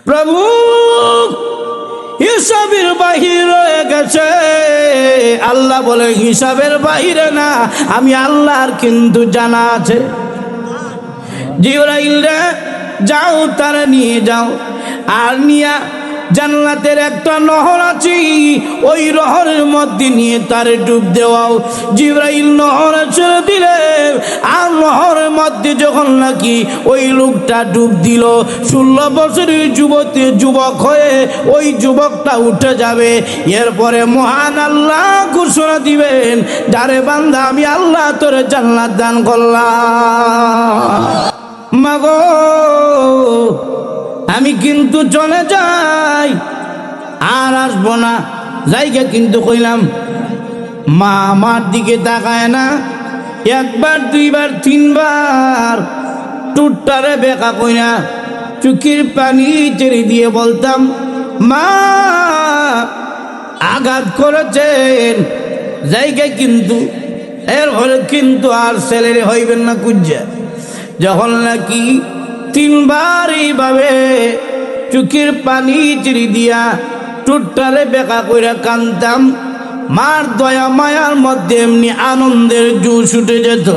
প্রভু হিসাবের বাহির হয়ে গেছে। আল্লাহ বলে হিসাবের বাহিরে না, আমি আল্লাহর কিন্তু জানা আছে। জিবরাইল রে যাও, তারা নিয়ে যাও, আর নিয়া জান্নাতের একটা নহর আছে, ওই নহরের মধ্যে নিয়ে তারে ডুব দেওয়াও। জিবরাইল নহরে ছেড়ে দিলেন, আর নহরের মধ্যে যখন নাকি ওই লোকটা ডুব দিল, 16 বছরের যুবক হয়ে ওই যুবকটা উঠে যাবে। এরপরে মহান আল্লাহ ঘোষণা দিবেন, যারে বান্দা আমি আল্লাহ তোরে জান্নাত দান করলাম। মাগো আমি কিন্তু চলে যাই, আর আসবো না। জায়গা কিন্তু কইলাম, মা আমার দিকে তাকায় না। একবার, দুইবার, তিনবার টুটটারে বেকা কইনা চোখের পানি ছেড়ে দিয়ে বলতাম, মা আঘাত করেছেন। জায়গা কিন্তু এর হলে কিন্তু আর ছেলের হইবেন না কুজ্জা। যখন নাকি 3 বার এইভাবে চোখের পানি চিরি দিয়া টুটটারে বেকা কইরা কান্দতাম, মার দয়া মায়ার মধ্যে এমনি আনন্দের জোশ উঠে যেত।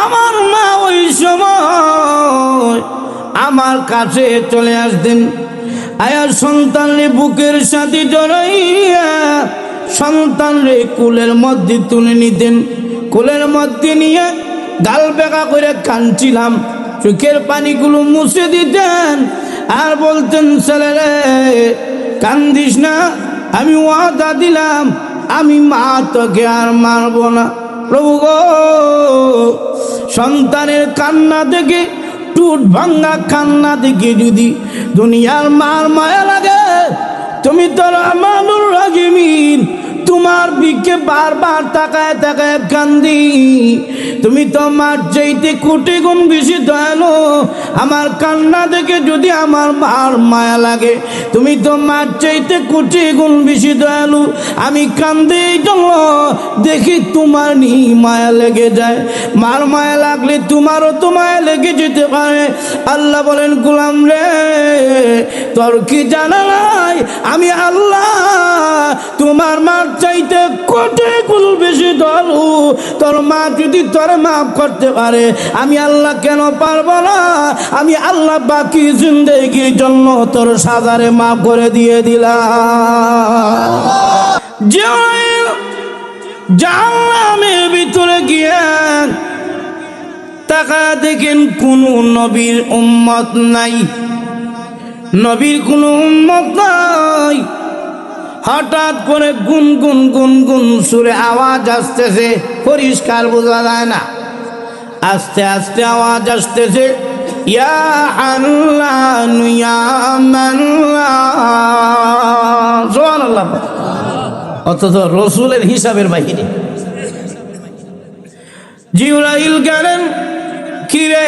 আমার মা ওই সময় আমার কাছে চলে আসতেন, আয়া সন্তানরে বুকের সাথে জড়াইয়া সন্তানরে কোলের মধ্যে তুলে নিতেন। কোলের মধ্যে নিয়ে গাল বেকা করে কাঁদছিলাম, চোখের পানিগুলো মুছে দিতেন, আর বলতেন, ছেলেরে কান্দিস না, আমি ওয়াদা দিলাম আমি মা তোকে আর মারব না। প্রভু গো, সন্তানের কান্না দেখে, টুট ভাঙ্গা কান্না দেখে যদি দুনিয়ার মার মায়া লাগে, তুমি তো রহমানুর রাহিমিন, তোমার দিকে বারবার তাকায় তাকায় কান্দি। তুমি তো মার চাইতে কোটি গুণ বেশি দয়ালু। আমার কান্না দেখে যদি আমার মার মায়া লাগে, তুমি তো মার চাইতে কোটি গুণ বেশি দয়ালু। আমি কান্দি জন্য দেখি তোমার নি মায়া লেগে যায়। মার মায়া লাগলে তোমারও তো মায়া লেগে যেতে পারে। আল্লাহ বলেন, গোলাম রে, তোর কি জানা নাই আমি আল্লাহ তোমার মার চাইতে কোটি গুণ বেশি দয়ালু। তোর মা যদি তোর মাফ করতে পারে, আমি আল্লাহ কেন পারবো না? আমি আল্লাহ বাকি জিন্দেগির জন্য তোর সাজারে মাফ করে দিয়ে দিলাম। জাহান্নামের ভিতরে গিয়ে তাকা দেখেন কোন নবীর উম্মত নাই, নবীর কোন উম্মত নাই। হঠাৎ করে গুন গুন গুন গুন সুরে আওয়াজ আসতেছে, পরিষ্কার বোঝা যায় না, আস্তে আস্তে আওয়াজ আসতেছে, ইয়া আল্লাহ ইয়া মান্নান, সুবহানাল্লাহ। অথচ রসুলের হিসাবের বাহিরে। জিবরাইল গেলেন, কিরে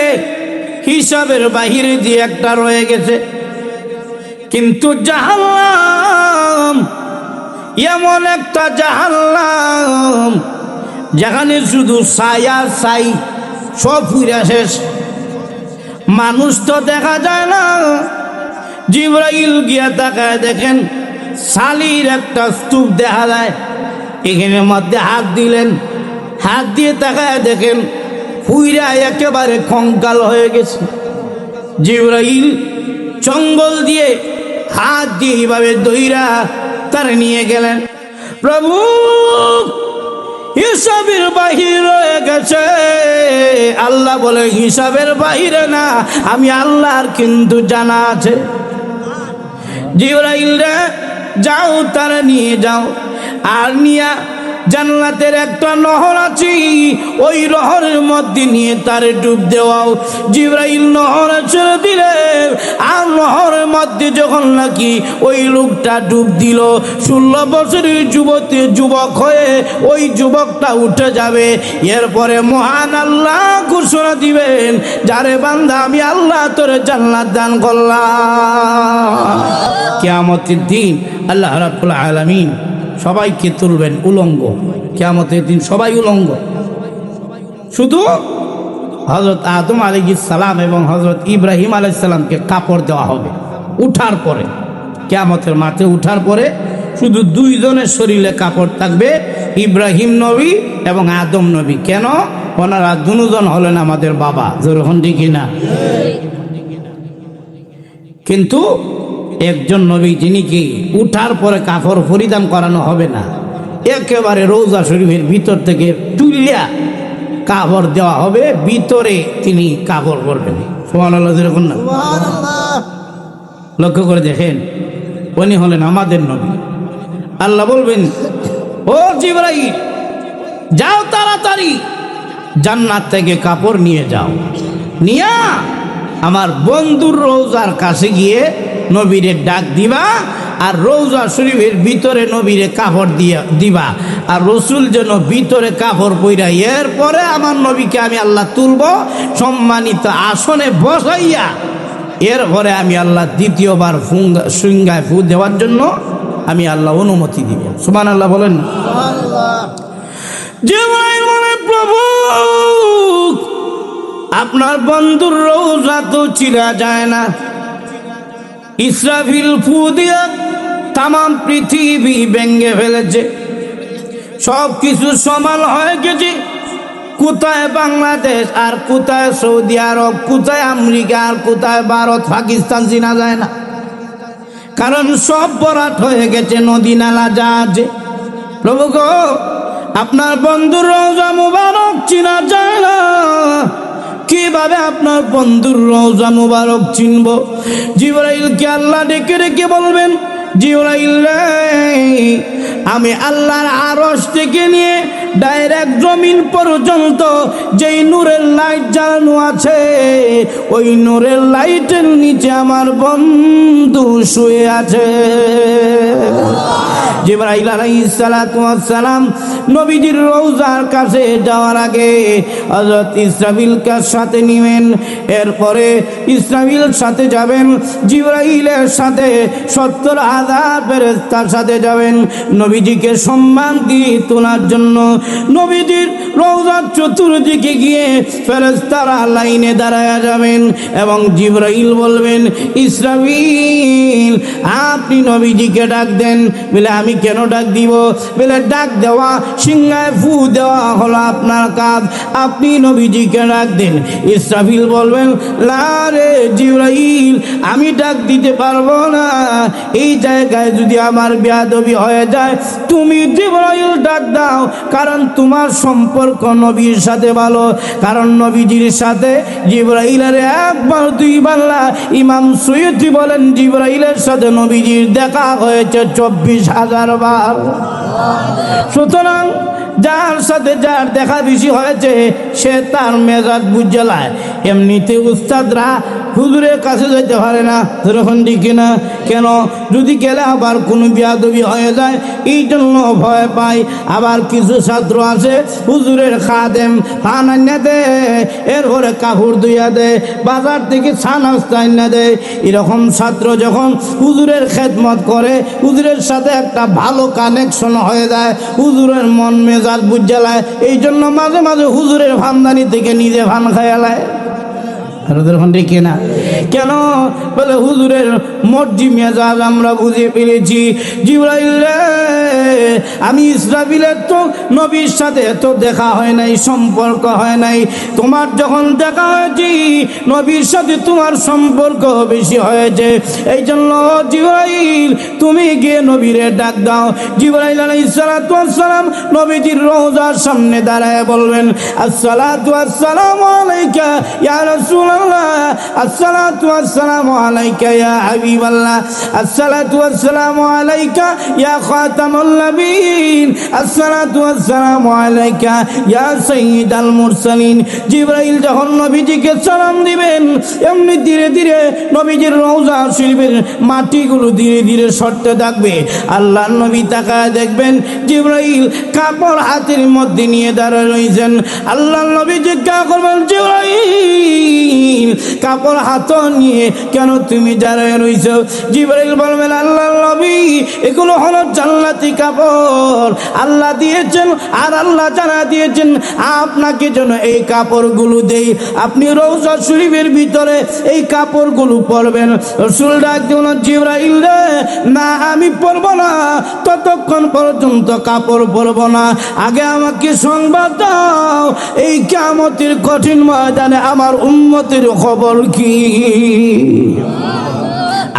হিসাবের বাহিরে দিয়ে একটা রয়ে গেছে। কিন্তু জাহান্নাম এমন একটা জাহান্নাম যেখানে শুধু ছায়া ছাই, সব পুরা শেষ, মানুষ তো দেখা যায় না। জিবরাইল গিয়া তাকায় দেখেন শালির একটা স্তূপ দেখা যায়। এখানে মধ্যে হাত দিলেন, হাত দিয়ে তাকায় দেখেন পুরা একেবারে কঙ্কাল হয়ে গেছে। জিবরাইল জঙ্গল দিয়ে হাত দিয়ে এইভাবে দইরা তার নিয়ে গেলেন। প্রভু হিসাবের বাহির হয়ে গেছে। আল্লাহ বলে হিসাবের বাহিরে না, আমি আল্লাহর কিন্তু জানা আছে। জিবরাইল রে যাও, তারা নিয়ে যাও, আর নিয়া জান্নাতের একটা নহর আছে, ওই নহরের মধ্যে নিয়ে তারে ডুব দেওয়াও। জিবরাইল নহরে ছেড়ে দিলেন, আর নহরের মধ্যে যখন নাকি ওই লোকটা ডুব দিল, 16 বছরের যুবক হয়ে ওই যুবকটা উঠে যাবে। এরপরে মহান আল্লাহ ঘোষণা দিবেন, যারে বান্দা আমি আল্লাহ তোরে জান্নাত দান করলাম। কিয়ামতের দিন আল্লাহ রাব্বুল আলামিন সবাইকে তুলবেন উলঙ্গ। কিয়ামতের দিন সবাই উলঙ্গ, শুধু হযরত আদম আলাইহিস সালাম এবং হযরত ইব্রাহিম আলাইহিস সালামকে কাপড় দেওয়া হবে উঠার পরে। কিয়ামতের মাঠে উঠার পরে শুধু দুইজনের শরীরে কাপড় থাকবে, ইব্রাহিম নবী এবং আদম নবী। কেন? ওনারা দুজন হলেন আমাদের বাবা, যেরকম ঠিকই না। কিন্তু একজন নবী যিনি কি উঠার পরে কাপড় পরিধান করানো হবে না, একেবারে রওজা শরীফের ভিতর থেকে তুলিয়া কাপড় দেওয়া হবে, ভিতরে তিনি কাপড় পরবেন। সুবহানাল্লাহ, যেরকম না। লক্ষ্য করে দেখেন, উনি হলেন আমাদের নবী। আল্লাহ বলবেন, ও জিবরাইল, যাও তাড়াতাড়ি জান্নাত থেকে কাপড় নিয়ে যাও, নিয়া আমার বন্ধুর রওজার কাছে গিয়ে নবীরে ডাক দিবা, আর রওজা শরীফের ভিতরে নবীরে কাপড় দিবা, আর রসুল যেন ভিতরে কাপড় পইরা, এরপরে আমার নবীকে আমি আল্লাহ তুলব, সম্মানিত আসনে বসাইয়া, এরপরে আমি আল্লাহ দ্বিতীয়বার সিংহায় ফু দেওয়ার জন্য আমি আল্লাহ অনুমতি দিব। সুবহানাল্লাহ বলেন। জিবরাইল বলে, প্রভু আপনার বন্ধুর রওজা তো চিরা যায় না, ইসরাফিল ফু দিয়া তাম পৃথিবী ভেঙে ফেলেছে, সব কিছু সমান হয়ে গেছে, কোথায় বাংলাদেশ আর কোথায় সৌদি আরব, কোথায় আমেরিকা আর কোথায় ভারত পাকিস্তান চিনা যায় না, কারণ সব বরাত হয়ে গেছে নদী নালা জাহাজে। প্রভু গো, আপনার বন্ধুর রওজা মুবারক চিনা যায় না, কিভাবে আপনার বন্ধুর রওজা মুবারক চিনব? জিবরাইলকে আল্লাহ ডেকে ডেকে বলবেন, জিবরাইল, আমি আল্লাহর আরশ থেকে নিয়ে ডাইরেক্ট জমিন পর্যন্ত যেই নূরের লাইট জ্বালানো আছে, ওই নূরের লাইটের নিচে আমার বন্ধু শুয়ে আছে। জিবরাইল আলাইহিস সালাতু ওয়াস সালাম নবীজির রওজার কাছে যাওয়ার আগে হযরত ইসরাফিলকে সাথে নিবেন, এরপরে ইসরাফিলের সাথে যাবেন, জিবরাইলের সাথে 70,000 ফেরেশতার সাথে যাবেন নবীজিকে সম্মান দিয়ে তোলার জন্য। নবীজির রওজার চতুর্দিকে গিয়ে ফেরেশতারা লাইনে দাঁড়ায়া যাবেন এবং জিবরাইল বলবেন, ইসরাফিল আপনি নবীজিকে ডাক দেন। বলে, আমি কেন ডাক দিব? বলে, ডাক দেওয়া, সিংহায় ফু দেওয়া হলো আপনার কাজ, আপনি নবীজিকে ডাক দেন। ইসরাফিল বলবেন, না রে জিবরাইল, আমি ডাক দিতে পারবো না, এই জায়গায় যদি আমার বেয়াদবি হয়ে যায়, তুমি জিবরাইল ডাক দাও, কারণ তোমার সম্পর্ক নবীর সাথে ভালো, কারণ নবীজির সাথে জিবরাইলের একবার দুইবার না, ইমাম সুয়ুতি বলেন জিবরাইলের সাথে নবীজির দেখা হয়েছে 24,000 বার। সুতরাং যার সাথে যার দেখা বেশি হয়েছে সে তার মেজাজ বুঝলায়। এমনিতে উস্তাদরা হুজুরের কাছে যেতে পারে না, যখন ঠিক না। কেন? যদি গেলে আবার কোনো বেয়াদবি হয়ে যায়, এই জন্য ভয় পায়। আবার কিছু ছাত্র আছে হুজুরের খাদেম, পান আইনা দেয়, এরপরে কাপড় ধুইয়া দেয়, বাজার থেকে ছানাস্তা আইনা দেয়। এরকম ছাত্র যখন হুজুরের খেদমত করে, হুজুরের সাথে একটা ভালো কানেকশন হয়ে যায়, হুজুরের মন মেজাজ বুঝালায়, এই জন্য মাঝে মাঝে হুজুরের ভামদানি থেকে নিজে ভান খায়ালায়। না কেন? বলে, হুজুরের মর্জি মেজাজ আমরা বুঝে ফেলেছি। জিবরাইল, আমি ইসরাফিলের তো নবীর সাথে তো দেখা হয় নাই, সম্পর্ক হয় নাই, তোমার যখন দেখা হয়েছি নবীর সাথে তোমার সম্পর্ক বেশি হয়েছে, এই জন্য জিবরাইল তুমি গিয়ে নবীরে ডাক দাও। জিবরাইল আলাইহিস সালাতু ওয়াস সালাম নবীজির রওজার সামনে দাঁড়ায় বলবেন, আসসালাতু ওয়াসসালামু আলাইকা ইয়া রাসূলুল্লাহ, আসসালাতু ওয়াসসালামু আলাইকা ইয়া হাবিবাল্লাহ, আসসালাতু ওয়াসসালামু আলাইকা ইয়া খাতামুন নবিয়্যিন, আসসালাতু ওয়াসসালামু আলাইকা ইয়া সাইয়্যিদাল মুরসালিন। জিবরাইল যখন নবীজিকে সালাম দিবেন, এমনি ধীরে ধীরে নবীজির রওজা শরীফের মাটিগুলো ধীরে ধীরে সরতে থাকবে। আল্লাহর নবী তাকায় দেখবেন জিবরাইল কাপড় হাতের মধ্যে নিয়ে দাঁড়ায় রয়েছেন। আল্লাহর নবী জিজ্ঞাসা করবেন, জিবরাইল কাপড় হাত নিয়ে কেন তুমি দাঁড়ায় রয়েছ? জিবরাইল বলবেন, আল্লাহর নবী এগুলো হলো জান্নাতি কাপড় আল্লাহ দিয়েছেন, আর আল্লাহ জানা দিয়েছেন আপনাকে যেন এই কাপড়গুলো দেই। আপনি রওজা শরীফের ভিতরে এই কাপড়গুলো পরবেন। রাসূল ডাক দিলেন, জিবরাইল রে, না আমি পরব না, ততক্ষণ পর্যন্ত কাপড় পরব না। আগে আমাকে সংবাদ দাও, এই কিয়ামতের কঠিন ময়দানে আমার উম্মতের খবর কি?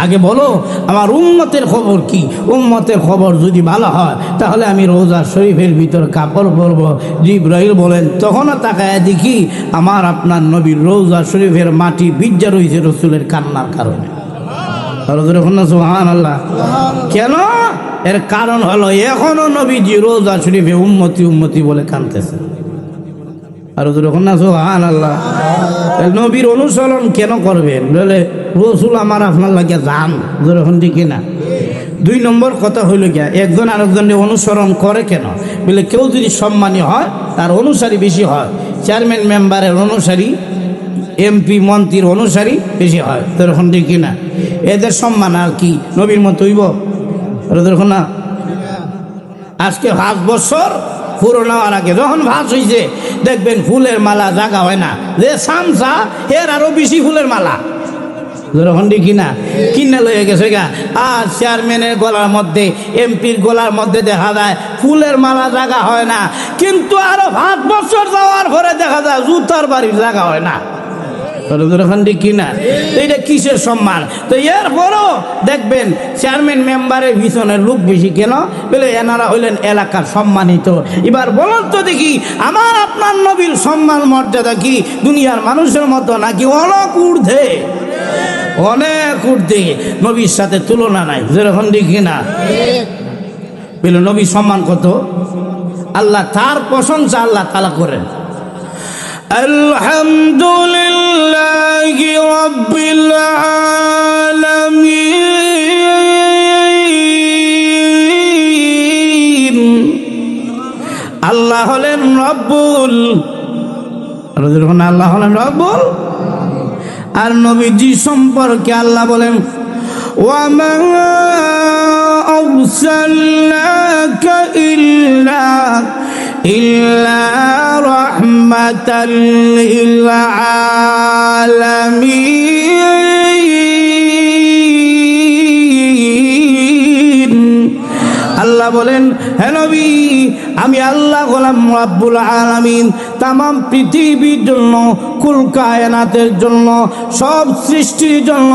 আগে বলো আমার উম্মতের খবর কি। উম্মতের খবর যদি ভালো হয় তাহলে আমি রওজা শরীফের ভিতর কাপড় পরব। জিবরাইল বলেন, তখনও তাকায় দেখি আমার আপনার নবীর রওজা শরীফের মাটি ভিজা রয়েছে রাসূলের কান্নার কারণে। সুবহানাল্লাহ। কেন? এর কারণ হলো এখনো নবীজি রওজা শরীফে উম্মতি উম্মতি বলে কাঁদতেছে। আর সুবহানাল্লাহ। নবীর অনুসরণ কেন করবেন? বলে রসুল আমার আপনার লাগে যান, যখন দেখি না। 2 নম্বর কথা হইল গিয়া, একজন আরেকজনের অনুসরণ করে কেন? বলে কেউ যদি সম্মানী হয় তার অনুসারী বেশি হয়। চেয়ারম্যান মেম্বারের অনুসারী, এমপি মন্ত্রীর অনুসারী বেশি হয়, তখন দেখি না। এদের সম্মান আর কি নবীর মতো হইব? দেখুন না, আজকে 5 বছর পুরো নেওয়ার আগে যখন ভাস হয়েছে দেখবেন ফুলের মালা জাগা হয় না, যে সামসা এর আরো বেশি ফুলের মালা যখন দেখি না কিনে লয়ে গেছে গা। আর চেয়ারম্যানের গলার মধ্যে, এমপির গলার মধ্যে দেখা যায় ফুলের মালা জাগা হয় না, কিন্তু আরো 5 বছর যাওয়ার পরে দেখা যায় জুতার বাড়ির জাগা হয় না। কিনা এটা কিসের সম্মান? তো এরপরও দেখবেন চেয়ারম্যান মেম্বারের পিছনে লোক বেশি কেন? বলে এনারা হইলেন এলাকার সম্মানিত। এবার বলুন তো দেখি, আমার আপনার নবীর সম্মান মর্যাদা কি দুনিয়ার মানুষের মতো নাকি অনেক ঊর্ধ্বে? অনেক ঊর্ধ্বে, নবীর সাথে তুলনা নাই। যেরকম দেখি না বলে নবীর সম্মান কত? আল্লাহ তার প্রশংসা আল্লাহ তাআলা করেন। আলহামদুলিল্লাহি রাব্বিল আলামিন। আল্লাহ হলেন রব্বুল, আল্লাহ হলেন রব্বুল। আর নবীজি সম্পর্কে আল্লাহ বলেন, ওয়ামা আরসালনাকা ইল্লা রাহমাতাল লিল আলামিন। আল্লাহ বলেন, হে নবী, আমি আল্লাহ হলাম রব্বুল আলামিন। তাম পৃথিবীর জন্য, কুল কায়নাতের জন্য, সব সৃষ্টির জন্য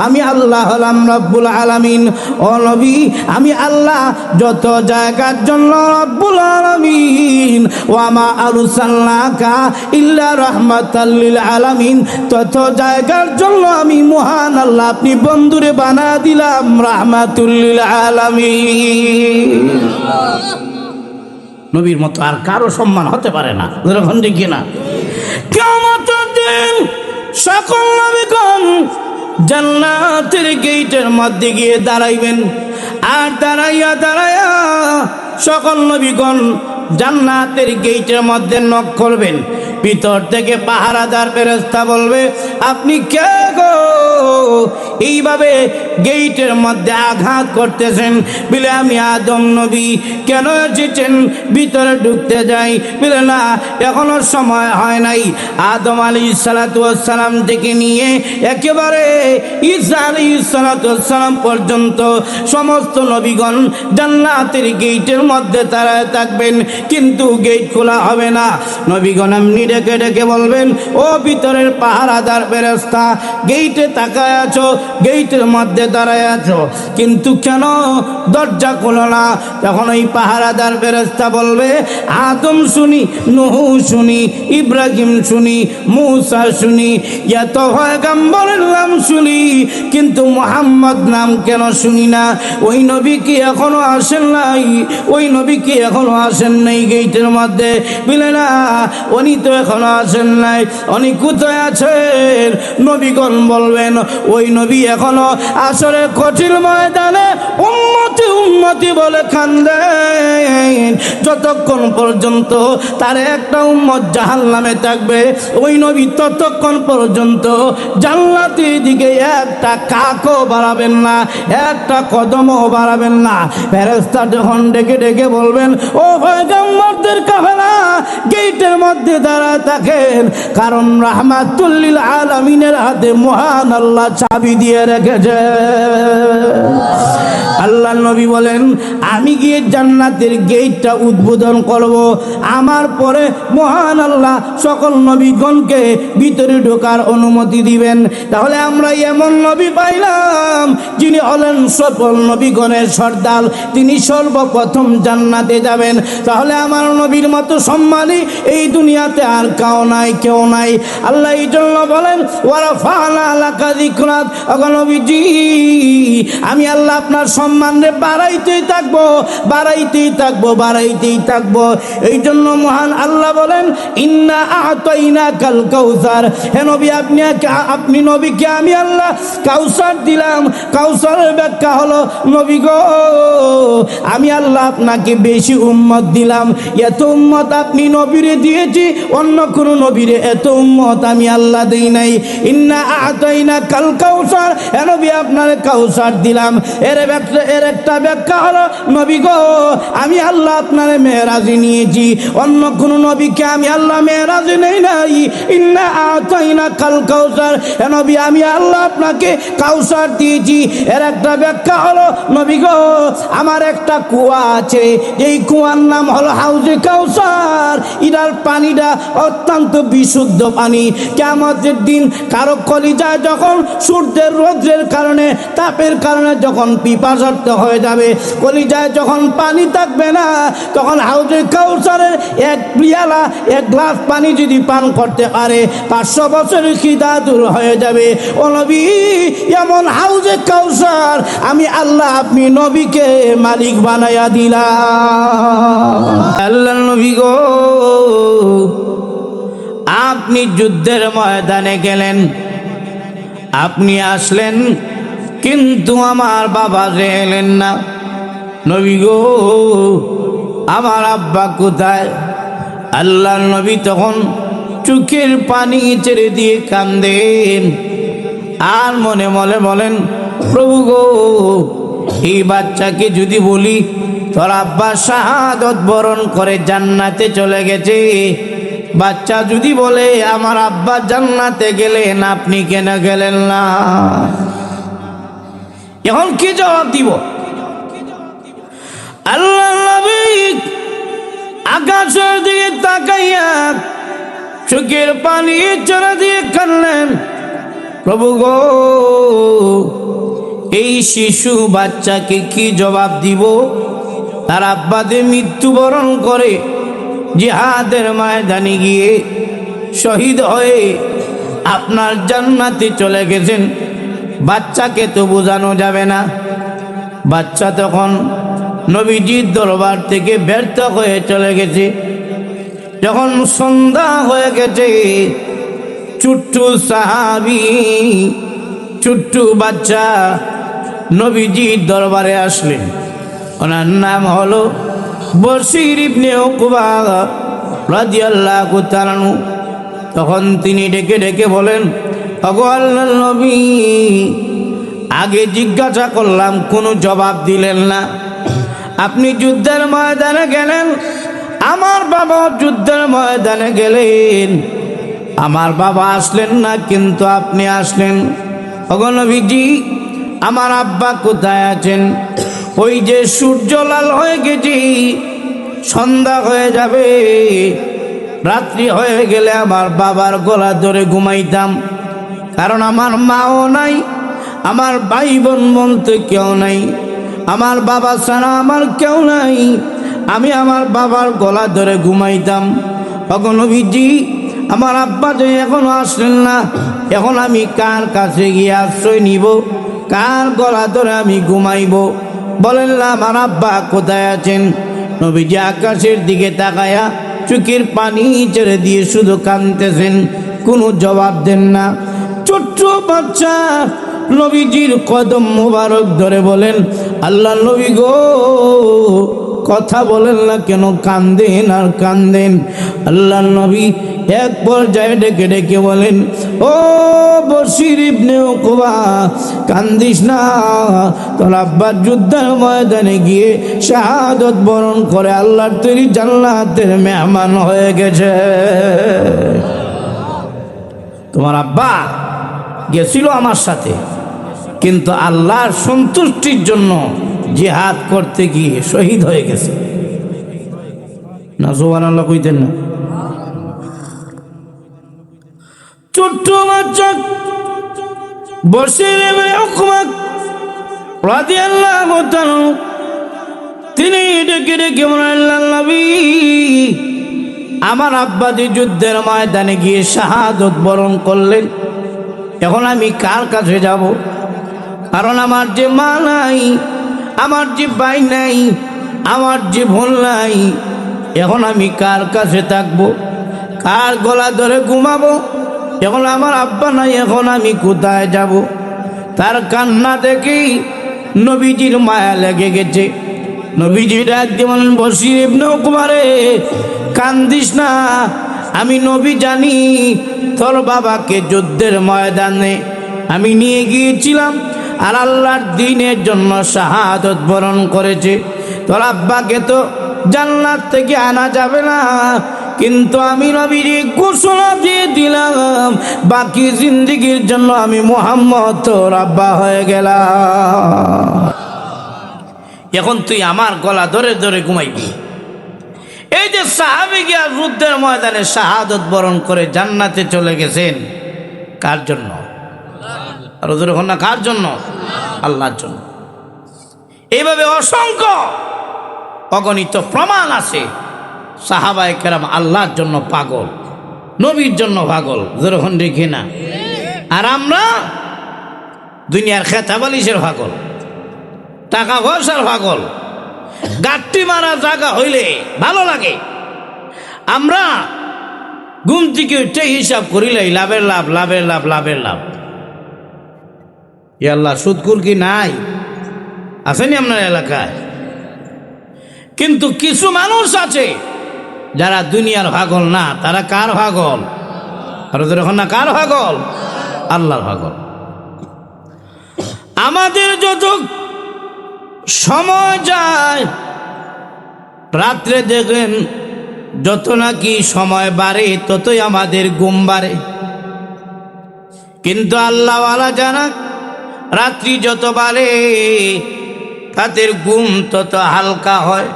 আমি আল্লাহ হলাম রব্বুল আলামিন। ও নবী, আমি আল্লাহ যত জায়গার জন্য রব্বুল আলামিন। ওয়ামা আরসালনাকা ইল্লা রাহমাতাল লিল আলামিন, তত জায়গার জন্য আমি মহান আল্লাহ আপনি বন্ধুরে বানা দিলাম রাহমাতুল লিল আলামিন। নবীর মতো আর কারো সম্মান হতে পারে না। যখন দেখি না কিয়ামতের দিন সকল নবীগণ জান্নাতের গেটের মধ্যে গিয়ে দাঁড়াইবেন। আর দাঁড়াইয়া দাঁড়াইয়া সকল নবীগণ জান্নাতের গেটের মধ্যে নক করবেন। ভিতর থেকে পাহারাদার ফেরেশতা বলবে, আপনি কে গো? এইভাবে গেটের মধ্যে আঘাত করতেছেন। বলে, আমি আদম নবী। কেন এসেছেন? ভিতরে ঢুকতে যাই। বলে, না, এখনো সময় হয় নাই। আদম আলাইহিস সালাতু ওয়াস সালাম থেকে নিয়ে একেবারে ঈসা আলাইহিস সালাতু ওয়াস সালাম পর্যন্ত সমস্ত নবীগণ জান্নাতের গেটের মধ্যে দাঁড়ায় থাকবেন, কিন্তু গেট খোলা হবে না। নবীগণ এমনি ডেকে ডেকে বলবেন, ও ভিতরের পাহারাদার ফেরেশতা, গেটে তাকায় আছো, গেটের মধ্যে দাঁড়ায় আছো, কিন্তু কেন দরজা খোলো না? তখন ওই পাহারাদার ফেরেশতা বলবে, আদম শুনি, নূহ শুনি, ইব্রাহিম শুনি, মূসা শুনি, এত পয়গম্বরের নাম শুনি, কিন্তু মুহাম্মদ নাম কেন শুনি না? ওই নবী কি এখনো আসেন নাই? ওই নবী কি এখনো আসেন নাই গেটের মধ্যে? বলে, না, উনি তো এখনো আসেন নাই। উনি কোথায় আছেন? নবীগণ বলবেন, ওই নবী এখনো আসরের কঠিন ময়দানে উম্মতি উম্মতি বলে কান্দেন। যতক্ষণ পর্যন্ত তার একটা উম্মত জাহান্নামে থাকবে, ওই নবী ততক্ষণ পর্যন্ত জান্নাতের দিকে দিকে একটা কাকও বাড়াবেন না, একটা কদমও বাড়াবেন না। ফেরেশতা যখন ডেকে ডেকে বলবেন, ও পয়গম্বরদের কাফেলা গেটের মধ্যে দাঁড়ায় থাকেন, কারণ রাহমাতুল লিল আলামিনের হাতে মহান আল্লাহ চাবি দিয়ে রেখেছে। আল্লাহ নবী বলেন, আমি গিয়ে জান্নাতের গেটটা উদ্বোধন করব, আমার পরে মহান আল্লাহ সকল নবীগণকে ভিতরে ঢোকার অনুমতি দিবেন। তাহলে আমরা এমন নবী পাইলাম যিনি হলেন সকল নবীগণের সর্দার, তিনি সর্বপ্রথম জান্নাতে যাবেন। তাহলে আমার নবীর মতো সম্মানী এই দুনিয়াতে আর কেউ নাই। আল্লাহ এই জন্য বলেন, ওয়ারাফা'না লাকা যিকরাক, ওগো নবীজি আমি আল্লাহ আপনার সম্মানে বাড়াইতেই থাকবো। এই জন্য মহান আল্লাহ বলেন, ইন্না আ'তাইনাকাল কাউসার, হে নবী আপনি নবীকে আমি আল্লাহ কাউসার দিলাম। কাউসারের ব্যাখ্যা হলো, নবী গো আমি আল্লাহ আপনাকে বেশি উম্মত দিলাম, এত উম্মত আপনি নবীরে দিয়েছি, অন্য কোন নবীরে এত উম্মত আমি আল্লাহ দেই নাই। ইন্না আ'তাইনাকাল কাউসার, হে নবী আপনার কাউসার দিলাম। এর একটা ব্যাখ্যা হলো, নবী গো আমি আল্লাহ আপনার মেরাজে নিয়েছি, অন্য কোন নবীকে আমি আল্লাহ মেরাজে নেই নাই। ইন্না আ'তাইনাকাল কাউসার, হে নবী আমি আল্লাহ আপনাকে কাউসার দিয়েছি। এর একটা ব্যাখ্যা হলো, নবী গো আমার একটা কুয়া আছে, এই কুয়ার নাম হলো হাউজে কাউসার, এটার পানিটা অত্যন্ত বিশুদ্ধ পানি। কিয়ামতের দিন কারো কলিজায় যখন সূর্যের রৌদ্রের কারণে, তাপের কারণে যখন পিপাসার্ত হয়ে যাবে, কলিজায় যখন পানি থাকবে না, তখন হাউজে কাউসারের এক গ্লাস পানি যদি পান করতে পারে 500 বছরের খিদা দূর হয়ে যাবে। ও নবী এমন হাউজে কাউসার আমি আল্লাহ আপনি নবীকে মালিক বানায়া দিলাম। আল্লাহ নবী গো আপনি যুদ্ধের ময়দানে গেলেন, আপনি আসলেন, কিন্তু আমার বাবা এলেন না। নবী গো আমার আব্বা কোথায়? আল্লাহ নবী তখন চোখের পানি ছেড়ে দিয়ে কান্দেন, আর মনে মনে বলেন, প্রভু গো এই বাচ্চাকে যদি বলি তোর আব্বা শাহাদত বরণ করে জান্নাতে চলে গেছে, বাচ্চা যদি বলে আমার আব্বা জান্নাতে গেলেন, আপনি কেন গেলেন না? এখন কি জবাব দিব? আল্লাহ নবী আকাশের দিকে তাকাইয়া চোখের পানি ছেড়ে দিয়ে কাঁদলেন, প্রভু গো এই শিশু বাচ্চাকে কি জবাব দিব? তার আব্বাদের মৃত্যুবরণ করে জিহাদের ময়দানে গিয়ে শহীদ হয়ে আপনার জান্নাতে চলে গেছেন, বাচ্চাকে তো বোঝানো যাবে না। বাচ্চা তখন নবীজির দরবার থেকে ব্যর্থ হয়ে চলে গেছে। যখন সন্ধ্যা হয়ে গেছে, ছোট্টু সাহাবী, ছোট্টু বাচ্চা নবীজির দরবারে আসলেন। ওনার নাম হলো বশীর ইবনে উকবা রাদিয়াল্লাহু তাআলা। তখন তিনি ডেকে ডেকে বলেন, ওগো আল্লাহর নবী আগে জিজ্ঞাসা করলাম কোনো জবাব দিলেন না। আপনি যুদ্ধের ময়দানে গেলেন, আমার বাবা যুদ্ধের ময়দানে গেলেন, আমার বাবা আসলেন না, কিন্তু আপনি আসলেন। ওগো নবীজি আমার আব্বা কোথায় আছেন? ওই যে সূর্য লাল হয়ে গেছে, সন্ধ্যা হয়ে যাবে, রাত্রি হয়ে গেলে আমার বাবার গলা ধরে ঘুমাইতাম, কারণ আমার মাও নাই, আমার ভাই বোন বলতে কেউ নাই, আমার বাবা ছাড়া আমার কেউ নাই, আমি আমার বাবার গলা ধরে ঘুমাইতাম। ওগো নবীজি আমার আব্বা যে এখনো আসলেন না, এখন আমি কার কাছে গিয়ে আশ্রয় নিব? কার গলা ধরে আমি ঘুমাইব? বলেন না আমার আব্বা কোথায় আছেন? নবীজি আকাশের দিকে তাকায়া চোখের পানি ছেড়ে দিয়ে শুধু কাঁদতেছেন, কোনো জবাব দেন না। ছোট্ট বাচ্চা নবীজির কদম মোবারক ধরে বলেন, আল্লাহ নবী গো কথা বলেন না কেন, কান্দেন আর কান্দেন। আল্লাহ নবী এক পর্যায়ে ডেকে ডেকে বলেন, ও বশির ইবনে উকবা, কান্দিস না, তোর আব্বা যুদ্ধের ময়দানে গিয়ে শাহাদত বরণ করে আল্লাহর তৈরি জান্নাতের মেহমান হয়ে গেছে। তোমার আব্বা গেছিল আমার সাথে, কিন্তু আল্লাহর সন্তুষ্টির জন্য জিহাদ করতে গিয়ে শহীদ হয়ে গেছে। না সুবহানাল্লাহ কইতেন না? ছোট্ট বাচ্চা বশির ইবনে উকবা রাদিয়াল্লাহু তাআলা তিনি ডেকে ডেকে বলেন, আল্লাহর নবী, আমার আব্বা যে যুদ্ধের ময়দানে গিয়ে শাহাদত বরণ করলেন, এখন আমি কার কাছে যাব? কারণ আমার যে মা নাই, আমার যে ভাই নাই, আমার যে বোন নাই, এখন আমি কার কাছে থাকবো? কার গলা ধরে ঘুমাবো? এখন আমার আব্বা নাই, এখন আমি কোথায় যাব? তার কান্না দেখেই নবীজির মায়া লেগে গেছে। নবীজি ডাক দিয়ে বলেন, বশির ইবনে উকবা রে, কান্দিস না, আমি নবী জানি তোর বাবাকে যুদ্ধের ময়দানে আমি নিয়ে গিয়েছিলাম আর আল্লাহর দ্বীনের জন্য শাহাদত বরণ করেছে। তোর আব্বাকে তো জান্নাত থেকে আনা যাবে না, কিন্তু আমি নবীজি ঘোষণা দিয়ে দিলাম, বাকি জিন্দেগির জন্য আমি মুহাম্মদ তোর আব্বা হয়ে গেলাম। এখন তুই আমার গলা ধরে ধরে ঘুমাইবি। এই যে সাহাবী গিয়া যুদ্ধের ময়দানে শাহাদত বরণ করে জান্নাতে চলে গেছেন, কার জন্য? আর ওদের না, কার জন্য? আল্লাহর জন্য। এইভাবে অসংখ্য অগণিত প্রমাণ আছে সাহাবায়ে কেরাম আল্লাহর জন্য পাগল, নবীর জন্য পাগল, যেরকম দেখি না। আর আমরা দুনিয়ার খেতাবালিশের পাগল, টাকা পয়সার পাগল, গাট্টি মারা জায়গা হইলে ভালো লাগে। আমরা ঘুম থেকে উঠে হিসাব করিলেই লাভের লাভ, লাভের লাভ, লাভের লাভ। আল্লাহ সুদকুল কি নাই? আসেনি আপনার এলাকায়? কিন্তু কিছু মানুষ আছে যারা দুনিয়ার পাগল না, তারা কার পাগল? আর ওদের এখন না, কার পাগল? আল্লাহর পাগল। আমাদের যত সময় যায়, রাত্রে দেখেন যত নাকি সময় বাড়ে ততই আমাদের ঘুম বাড়ে। কিন্তু আল্লাহওয়ালা জানা, রাত্রি যত বাড়ে তাদের ঘুম তত হালকা হয়।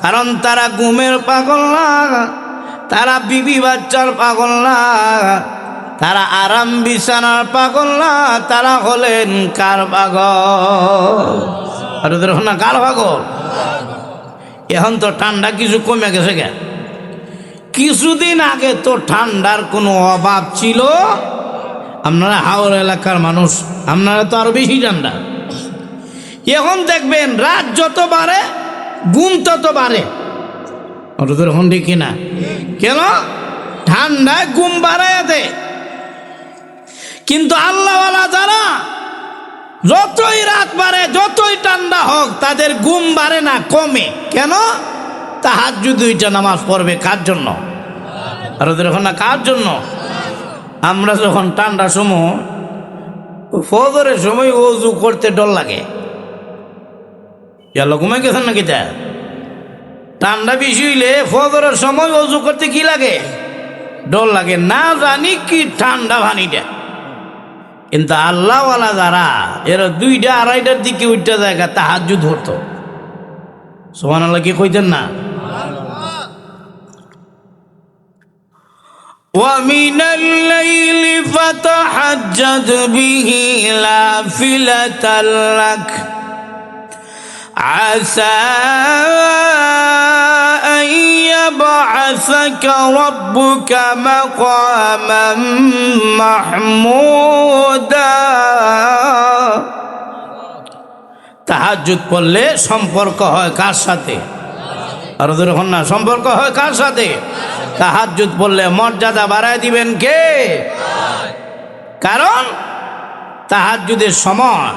কারণ তারা ঘুমের পাগল না, তারা বিবি বাচ্চার পাগল না, তারা আরাম বিছানার পাগল না, তারা হলেন কার পাগল? আর ওদের না, কার পাগল? এখন তো ঠান্ডা কিছু কমে গেছে গে। কিছুদিন আগে তো ঠান্ডার কোনো অভাব ছিল। আপনারা হাওড় এলাকার মানুষ, আপনারা তো আরো বেশি ঠান্ডা। এখন দেখবেন রাত যত বাড়ে ঘুম তত বাড়ে। ওদের এখন দেখি না কেন? ঠান্ডায় ঘুম বাড়ায় দেয়। কিন্তু আল্লাহওয়ালা যারা, যতই রাত বাড়ে, যতই ঠান্ডা হোক, তাদের ঘুম বাড়ে না, কমে। কেন? তাহাজ্জুদ দুইটা নামাজ পড়বে কার জন্য? আর ওদের এখন না, কার জন্য? আমরা যখন ঠান্ডার সময়, ফজরের সময় ওযু করতে ডর লাগে। ইয়াল্লা ঘুমাই গেছেন নাকি? তা ঠান্ডা বেশি হইলে ফজরের সময় ওযু করতে কি লাগে? ডর লাগে। না জানি কি ঠান্ডা পানিটা। কিন্তু আল্লাহওয়ালা যারা, এরা 2টা 2:30টার দিকে উঠতে জায়গা তাহাজ্জুদ ধরতো। সুবহানাল্লাহ কি কইতেন না? وَمِنَ اللَّيْلِ فَتَهَجَّدْ بِهِ نَافِلَةً لَكَ عَسَىٰ أَن يَبْعَثَكَ رَبُّكَ مَقَامًا مَحْمُودًا। তাহাজ্জুদ পড়লে সম্পর্ক হয় কার সাথে? আর ওদের এখন না, সম্পর্ক হয় কার সাথে? তাহাজ্জুদ পড়লে মর্যাদা বাড়ায় দিবেন কে? কারণ তাহাজ্জুদের সময়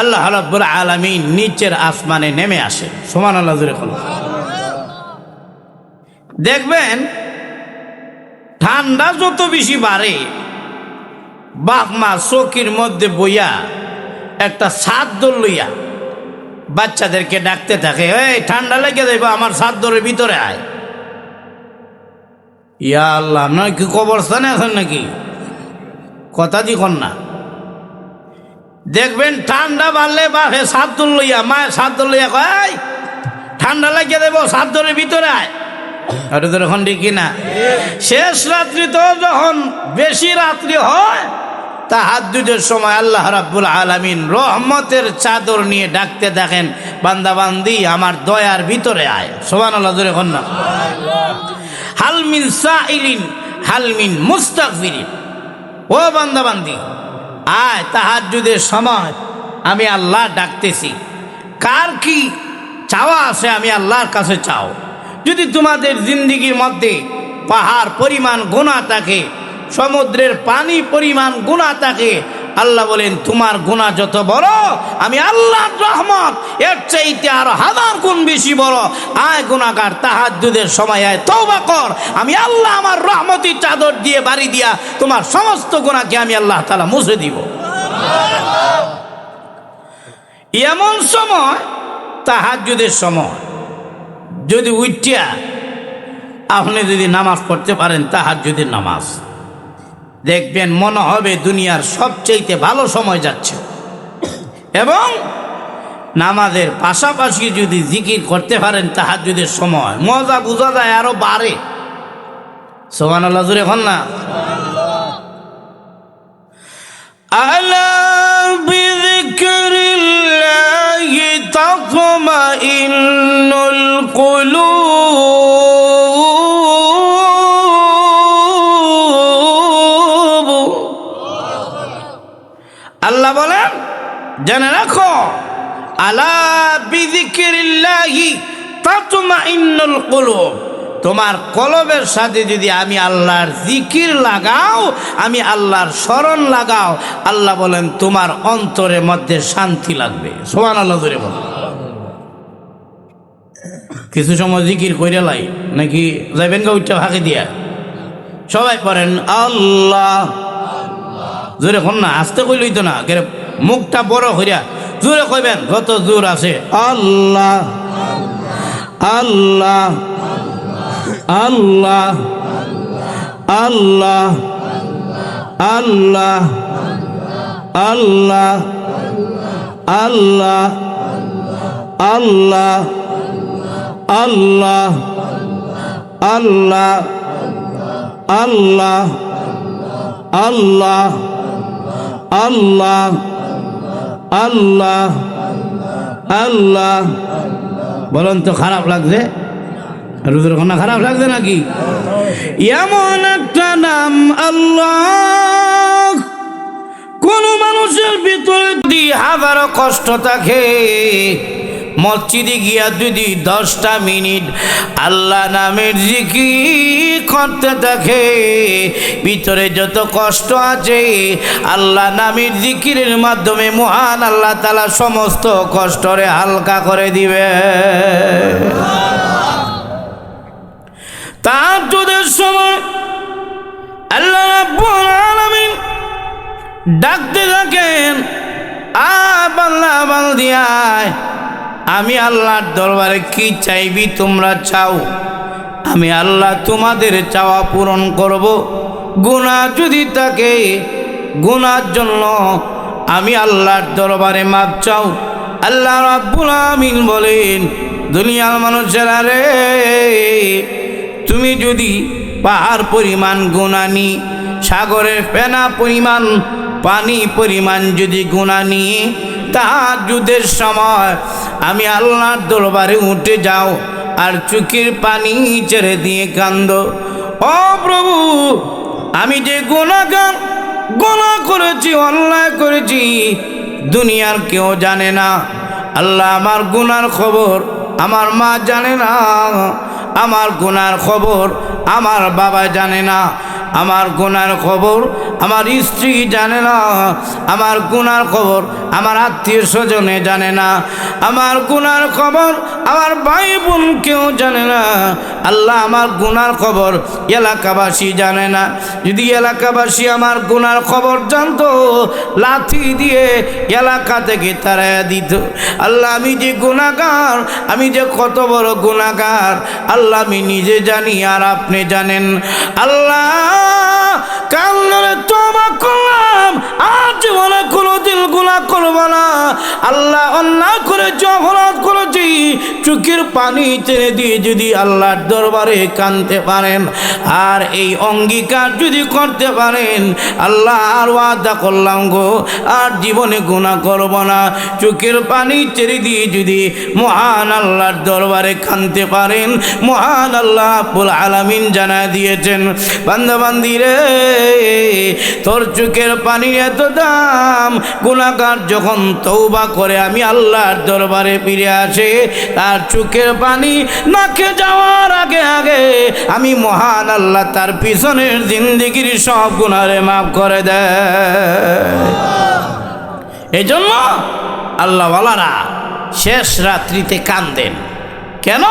আল্লাহ রাব্বুল আলামিন নিচের আসমানে নেমে আসে। সুবহানাল্লাহ জোরে বলুন। দেখবেন ঠান্ডা যত বেশি বাড়ে, বাপ মা চৌকির মধ্যে বইয়া একটা চাদর লইয়া বাচ্চাদেরকে ডাকতে থাকে, এই ঠান্ডা লেগে যাইব, আমার চাদরের ভিতরে আয়। ইয়া আল্লাহ, আপনার কি কবরস্থানে আছেন নাকি? কথা দিখন না। দেখবেন ঠান্ডা বাড়লে বাড়ে চাদর লইয়া, মায়ের চাদর লইয়া কয়, ঠান্ডা লেগে দেব, চাদরের ভিতরে আয়। ওটা তো এখন দেখি না। শেষ রাত্রি তো যখন বেশি রাত্রি হয়, তাহাজ্জুদের সময় আল্লাহ রাব্বুল আলামিন রহমতের চাদর নিয়ে ডাকতে দেখেন, বান্দা বান্দি আমার দয়ার ভিতরে আয়। সুবহানাল্লাহ জোরে বলুন না। হাল মিন সাইলিন হাল মিন মুস্তাগফিরিন, ও বান্দা বান্দি আয়, তাহাজ্জুদের সময় আমি আল্লাহ ডাকতেছি, কার কি চাওয়া আছে আমি আল্লাহর কাছে চাও। যদি তোমাদের জিন্দিগির মধ্যে পাহাড় পরিমাণ গুনাহ থাকে, সমুদ্রের পানি পরিমাণ গুনাহ থাকে, আল্লাহ বলেন তোমার গুনাহ যত বড়, আমি আল্লাহর রহমত এর চাইতে আরো 1000 গুণ বেশি বড়। আয় গুনাহগার, তাহাজ্জুদের সময় আয়, তওবা কর, আমি আল্লাহ আমার রহমতি চাদর দিয়ে বাড়ি দিয়া তোমার সমস্ত গুনাহকে আমি আল্লাহ তাআলা মুছে দিব। এমন সময় তাহাজ্জুদের সময় যদি উঠিয়া আপনি যদি নামাজ পড়তে পারেন, তাহাজ্জুদের নামাজ, দেখবেন মনে হবে দুনিয়ার সবচেয়ে ভালো সময় যাচ্ছে। এবং নামাজের পাশাপাশি যদি জিকির করতে পারেন তাহাজ্জুদের সময়, মজা বোঝা যায় আরো বাড়ে। সুবহানাল্লাহ জোরে বল না। আলা বিযিকরিল্লাহি তাতমাইন্নুল কুলুব। আল্লাহ বলেন জেনে রাখো, আলা বিযিকরিল্লাহি তাতমাইন্নুল কুলুব, তোমার কলবের সাথে যদি আমি আল্লাহর জিকির লাগাও, আমি আল্লাহর স্মরণ লাগাও, আল্লাহ বলেন তোমার অন্তরের মধ্যে শান্তি লাগবে। সুবহানাল্লাহ জোরে বল। কিছু সময় জিকির কইরা লাই নাকি যাইবেন গা উঠা ভাগে দিয়া সবাই পড়েন আল্লাহ জোরে কোন না, আস্তে কইলই তো না, মুখটা বড় হইয়া জোরে কইবেন, যত জোর আছে আল্লাহ আল্লাহ আল্লাহ আল্লাহ আল্লাহ আল্লাহ আল্লাহ আল্লাহ আল্লাহ আল্লাহ আল্লাহ আল্লাহ আল্লাহ আল্লাহ আল্লাহ। বলুন তো খারাপ লাগছে? রুদ্রকন্যা খারাপ লাগছে নাকি? এমন একটা নাম আল্লাহ, কোন মানুষের ভিতরে যদি হাজারো কষ্ট থাকে, মসজিদে গিয়া যদি 10টা মিনিট আল্লাহ নামের জিকির করতে থাকে, ভিতরে যত কষ্ট আছে আল্লাহ নামের জিকিরের মাধ্যমে মহান আল্লাহ তাআলা সমস্ত কষ্টরে হালকা করে দিবে। তাহাজ্জুদের সময় আল্লাহ রাব্বুল আলামিন ডাকতে থাকেন, বান্দা বান্দি আয়, আমি আল্লাহর দরবারে কি চাইবি তোমরা চাও, আমি আল্লাহ তোমাদের চাওয়া পূরণ করব। গুনাহ যদি থাকে, গুনার জন্য আমি আল্লাহর দরবারে মাপ চাও। আল্লাহ রাব্বুল আলামিন বলেন, দুনিয়ার মানুষেরা রে, তুমি যদি পাহাড় পরিমাণ গুনাহ নি, সাগরের ফেনা পরিমাণ পানি পরিমাণ যদি গুনাহ নিয়ে তাহাজ্জুদের সময় আমি আল্লাহর দরবারে উঠে যাও আর চোখের পানি ছেড়ে দিয়ে কান্দো, ও প্রভু আমি যে গুনাহগার, গুনাহ করেছি, অন্যায় করেছি, দুনিয়ার কেউ জানে না। আল্লাহ আমার গুনার খবর আমার মা জানে না, আমার গুনার খবর আমার বাবা জানে না, আমার গুনার খবর আমার স্ত্রী জানে না, আমার গুনার খবর আমার আত্মীয় স্বজনে জানে না, আমার গুনার খবর আমার ভাই বোন কেউ জানে না। আল্লাহ আমার গুনার খবর এলাকাবাসী জানে না। যদি এলাকাবাসী আমার গুনার খবর জানতো, লাথি দিয়ে এলাকা থেকে তাড়াইয়া দিত। আল্লাহ আমি যে গুনাহগার, আমি যে কত বড় গুনাহগার আল্লাহ আমি নিজে জানি আর আপনি জানেন। আল্লাহ কান্নারে তওবা করলাম, আর জীবনে কোনোদিন গুনাহ করব না। আল্লাহ অন্যায় করেছি, অপরাধ করেছি, চোখের পানি ছেড়ে দিয়ে যদি আল্লাহর দরবারে কাঁদতে পারেন আর এই অঙ্গীকার যদি করতে পারেন, আল্লাহ আর ওয়াদা করলাম গো আর জীবনে গুনাহ করব না। চোখের পানি ছেড়ে দিয়ে যদি মহান আল্লাহর দরবারে কাঁদতে পারেন, মহান আল্লাহ রাব্বুল আলামিন জানায় দিয়েছেন, বান্দা বান্দি রে তোর চোখের পানির এত দাম। গুনাহগার যখন তওবা করে আমি আল্লাহর দরবারে ফিরে আসে, তার চোখের পানি নাকে যাওয়ার আগে আগে আমি মহান আল্লাহ তার পিছনের জিন্দেগির সব গুনাহে মাফ করে দেয়। এই জন্য আল্লাহওয়ালারা শেষ রাত্রিতে কাঁদেন কেন?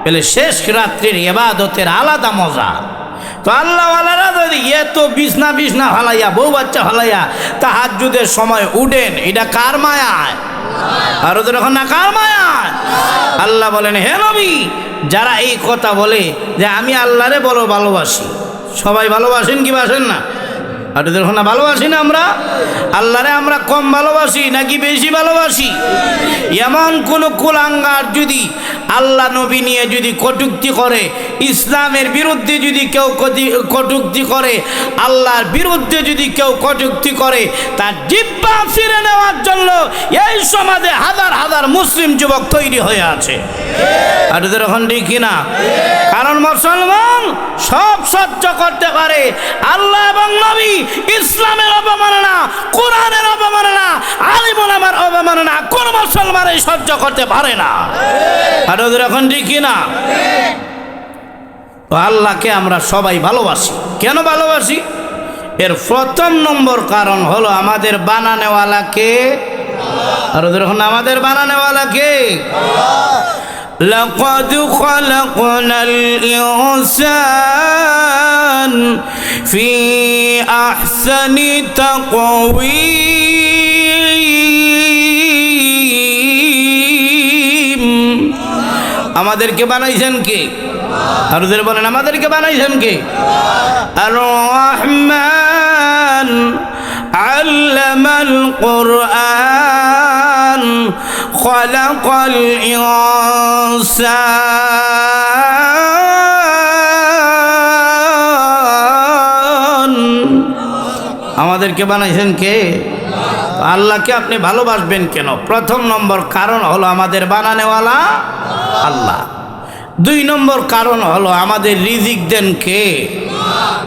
বলে শেষ রাত্রির ইবাদতের আলাদা মজা। তো আল্লাহওয়ালারা যদি এত বিছনা বিছনা ফালাইয়া বউ বাচ্চা ফালাইয়া তাহাজ্জুদের সময় উঠেন, এটা কার মায়ায়? আর ওদের এখন না কার মায়ায়? আল্লাহ বলেন, হে নবী, যারা এই কথা বলে যে আমি আল্লাহরে বড় ভালোবাসি, সবাই ভালোবাসেন কি বাসেন না? আর ওদের এখন ভালোবাসি না আমরা? আল্লাহরে আমরা কম ভালোবাসি নাকি বেশি ভালোবাসি? এমন কোন কুলাঙ্গার যদি আল্লাহ নবী নিয়ে যদি কটূক্তি করে, ইসলামের বিরুদ্ধে যদি কেউ কটূক্তি করে, আল্লাহর বিরুদ্ধে যদি কেউ কটূক্তি করে, তার জিহ্বা ছিঁড়ে নেওয়ার জন্য এই সমাজে হাজার হাজার মুসলিম যুবক তৈরি হয়ে আছে। আর ওদের এখন দেখি না, কারণ মুসলমান সব সহ্য করতে পারে, আল্লাহ এবং নবী, ইসলামের অবমাননা, কোরআনের অবমাননা, আলিম ওলামার অবমাননা কোন মুসলমানই সহ্য করতে পারে না। আর ওদের এখন দেখি না। তো আল্লাহকে আমরা সবাই ভালোবাসি। কেন ভালোবাসি? এর প্রথম নম্বর কারণ হলো আমাদের বানানেওয়ালাকে। আর ওদের এখন আমাদের বানানেওয়ালাকে। لقد خلقنا الإنسان في أحسن تقويم। আমাদেরকে বানাইছেন কে? আর ওদের বলেন আমাদেরকে বানাইছেন কে? আর রহমান আল্লামাল কুরআন খালাকাল ইনসান। আমাদেরকে বানাইছেন কে? আল্লাহকে আপনি ভালোবাসবেন কেন? প্রথম নম্বর কারণ হলো আমাদের বানানেওয়ালা আল্লাহ। দুই নম্বর কারণ হলো আমাদের রিজিক দেন কে?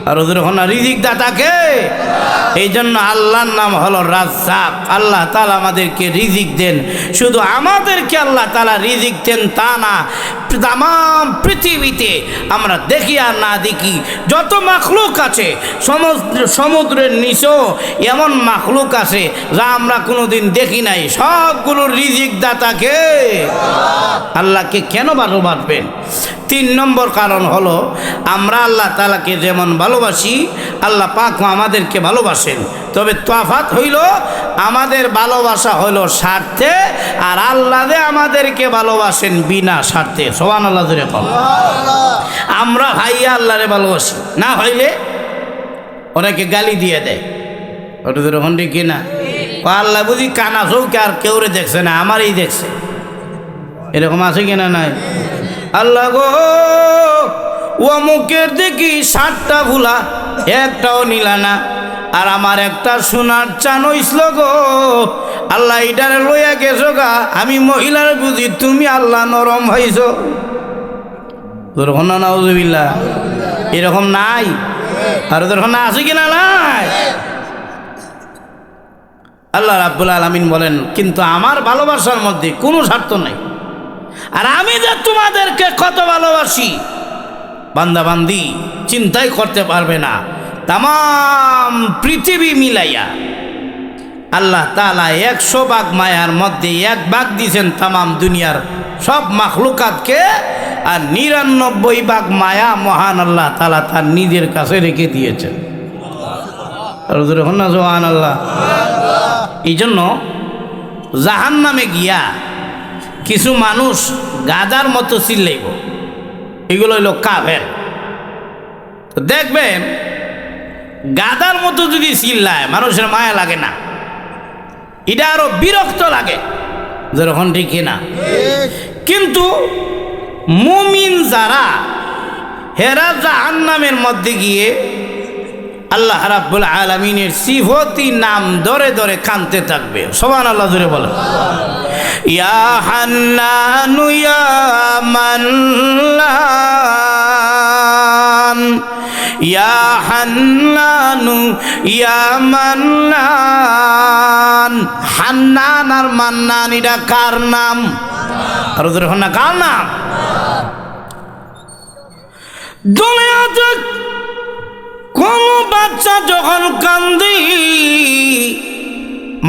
আর ওদের হলো রিজিক দাতা কে? এই জন্য আল্লাহর নাম হলো রাজ্জাক। আল্লাহ তাআলা আমাদেরকে রিজিক দেন। শুধু আমাদেরকে আল্লাহ তাআলা রিজিক দেন তা না, তাম পৃথিবীতে আমরা দেখি আর না দেখি যত মাখলুক আছে, সমুদ্রের নিচেও এমন মাখলুক আছে যা আমরা কোনোদিন দেখি নাই, সবগুলোর রিজিক দাতাকে আল্লাহকে কেন ভালোবাসবেন? তিন নম্বর কারণ হলো আমরা আল্লাহ তাআলাকে যেমন ভালোবাসি, আল্লাহ পাকও আমাদেরকে ভালোবাসেন। তবে তফাৎ হইল আমাদের ভালোবাসা হইল স্বার্থে, আর আল্লাহ যে আমাদেরকে ভালোবাসেন বিনা স্বার্থে। সুবহানাল্লাহ জোরে বল। আমরা ভাইয়া আল্লাহরে ভালোবাসি, না হইলে অনেকে গালি দিয়ে দেয়। ওটা তো রকম কি না? আল্লাহ বুঝি কানা চৌকে আর কেউরে দেখছে না, আমারই দেখছে। এরকম আছে কিনা? নাই। আল্লাহ গো অমুকের দেখি 7টা ভুলা, একটাও নিলা না, আর আমার একটা সোনার চান হইছিল গো, আল্লাহ এটারে লইয়া গেছো গা। আমি মহিলার বুঝি, তুমি আল্লাহ নরম হইছো। তোরখন না নাউজুবিল্লাহ, এরকম নাই। আর তোরখন না আছে কিনা? নাই। আল্লাহ রাব্বুল আলামিন বলেন, কিন্তু আমার ভালোবাসার মধ্যে কোনো স্বার্থ নাই। আর আমি যে তোমাদেরকে কত ভালোবাসি বান্দা বান্দি চিন্তাই করতে পারবে না। তাম পৃথিবী মিলাইয়া আল্লাহ তাআলা 100 ভাগ মায়ার মধ্যে 1 ভাগ দিয়েছেন তামাম দুনিয়ার সব মাখলুকাতকে, আর 99 ভাগ মায়া মহান আল্লাহ তাআলা তার নিজের কাছে রেখে দিয়েছেন। সুবহানাল্লাহ। এই জন্য জাহান্নামে গিয়া কিছু মানুষ গাধার মতো চিল্লাইব, এগুলো হইল কাফের। তো দেখবেন গাধার মতো যদি চিল্লায় মানুষের মায়া লাগে না, এটা আরো বিরক্ত লাগে, যেরকম ঠিক না। কিন্তু মুমিন যারা, হেরা জাহান্নামের মধ্যে গিয়ে আল্লাহ রাব্বুল আলামিনের সিফতি নাম ধরে ধরে কাঁদতে থাকবে। সুবহানাল্লাহ জোরে বলেন। ইয়া হান্নানু ইয়া মান্নান, ইয়া হান্নানু ইয়া মান্নান। হান্নান আর মান্নান এটা কার নাম? আর ওদের না কার নাম? দুনিয়াতে কোন বাচ্চা যখন কান্দি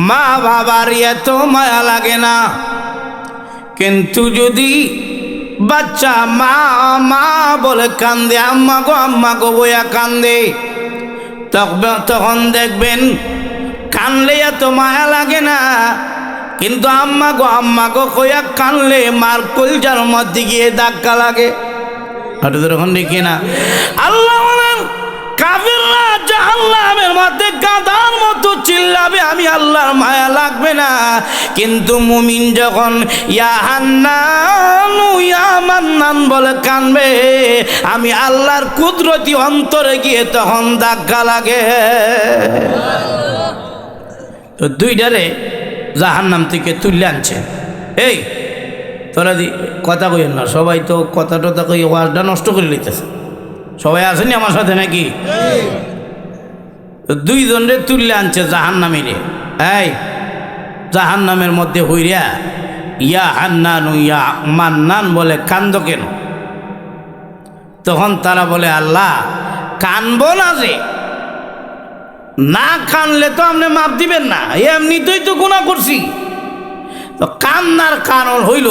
মা বাবার এত মায়া লাগে না, কিন্তু যদি বাচ্চা মা মা বলে কান্দে, আম্মা গো বইয়া কান্দে, তখন দেখবেন কানলে এত মায়া লাগে না, কিন্তু আম্মা গো কইয়া কানলে মার কলজার মধ্যে গিয়ে ধাক্কা লাগে। আর তখন দেখি না আল্লাহ বলেন কাফিররা জাহান্নামের মধ্যে গাধার মতো চিল্লাবে, আমি আল্লাহর মায়া লাগবে না। কিন্তু মুমিন যখন ইয়া হান্নান ইয়া মান্নান বলে কানবে, আমি আল্লাহর কুদরতি অন্তরে গিয়ে তখন ধাক্কা লাগে। তো দুইটারে জাহান্নাম থেকে তুলে আনছে। এই তোরা কথা কইেন না, সবাই তো কথা টথা কই ওয়াজটা নষ্ট করে লইতেছে। সবাই আসেনি আমার সাথে নাকি? দুইজনরে তুললে আনছে জাহান্নামীরে। এই জাহান্নামের মধ্যে হইরা ইয়া হান্নান ইয়া মান্নান বলে কান্দ কেন? তখন তারা বলে আল্লাহ কানবো না, যে না কানলে তো আপনি মাপ দিবেন না, এমনিতেই তো গুনাহ করছি। তো কান্নার কারণ হইল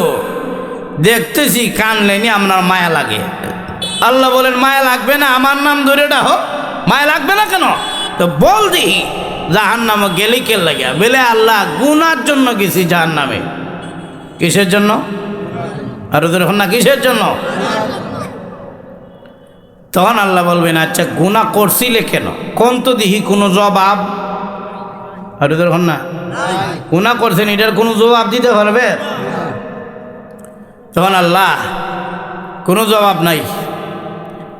দেখতেছি কানলে নি আপনার মায়া লাগে। আল্লাহ বলেন মায়া লাগবে না, আমার নাম ধরে ডাকো, মায়া লাগবে না কেন? তো বল দিই জাহান্নামে গেলে কে লাগে? বলে আল্লাহ গুনার জন্য গেছি জাহান্নামে। কিসের জন্য? আর ওদের না কিসের জন্য? তখন আল্লাহ বলবেন আচ্ছা গুনাহ করছিলে কেন? কোন তো দিহি কোনো জবাব? আর ওদের না গুনাহ করছেন, এটার কোনো জবাব দিতে পারবে? তখন আল্লাহ কোনো জবাব নাই।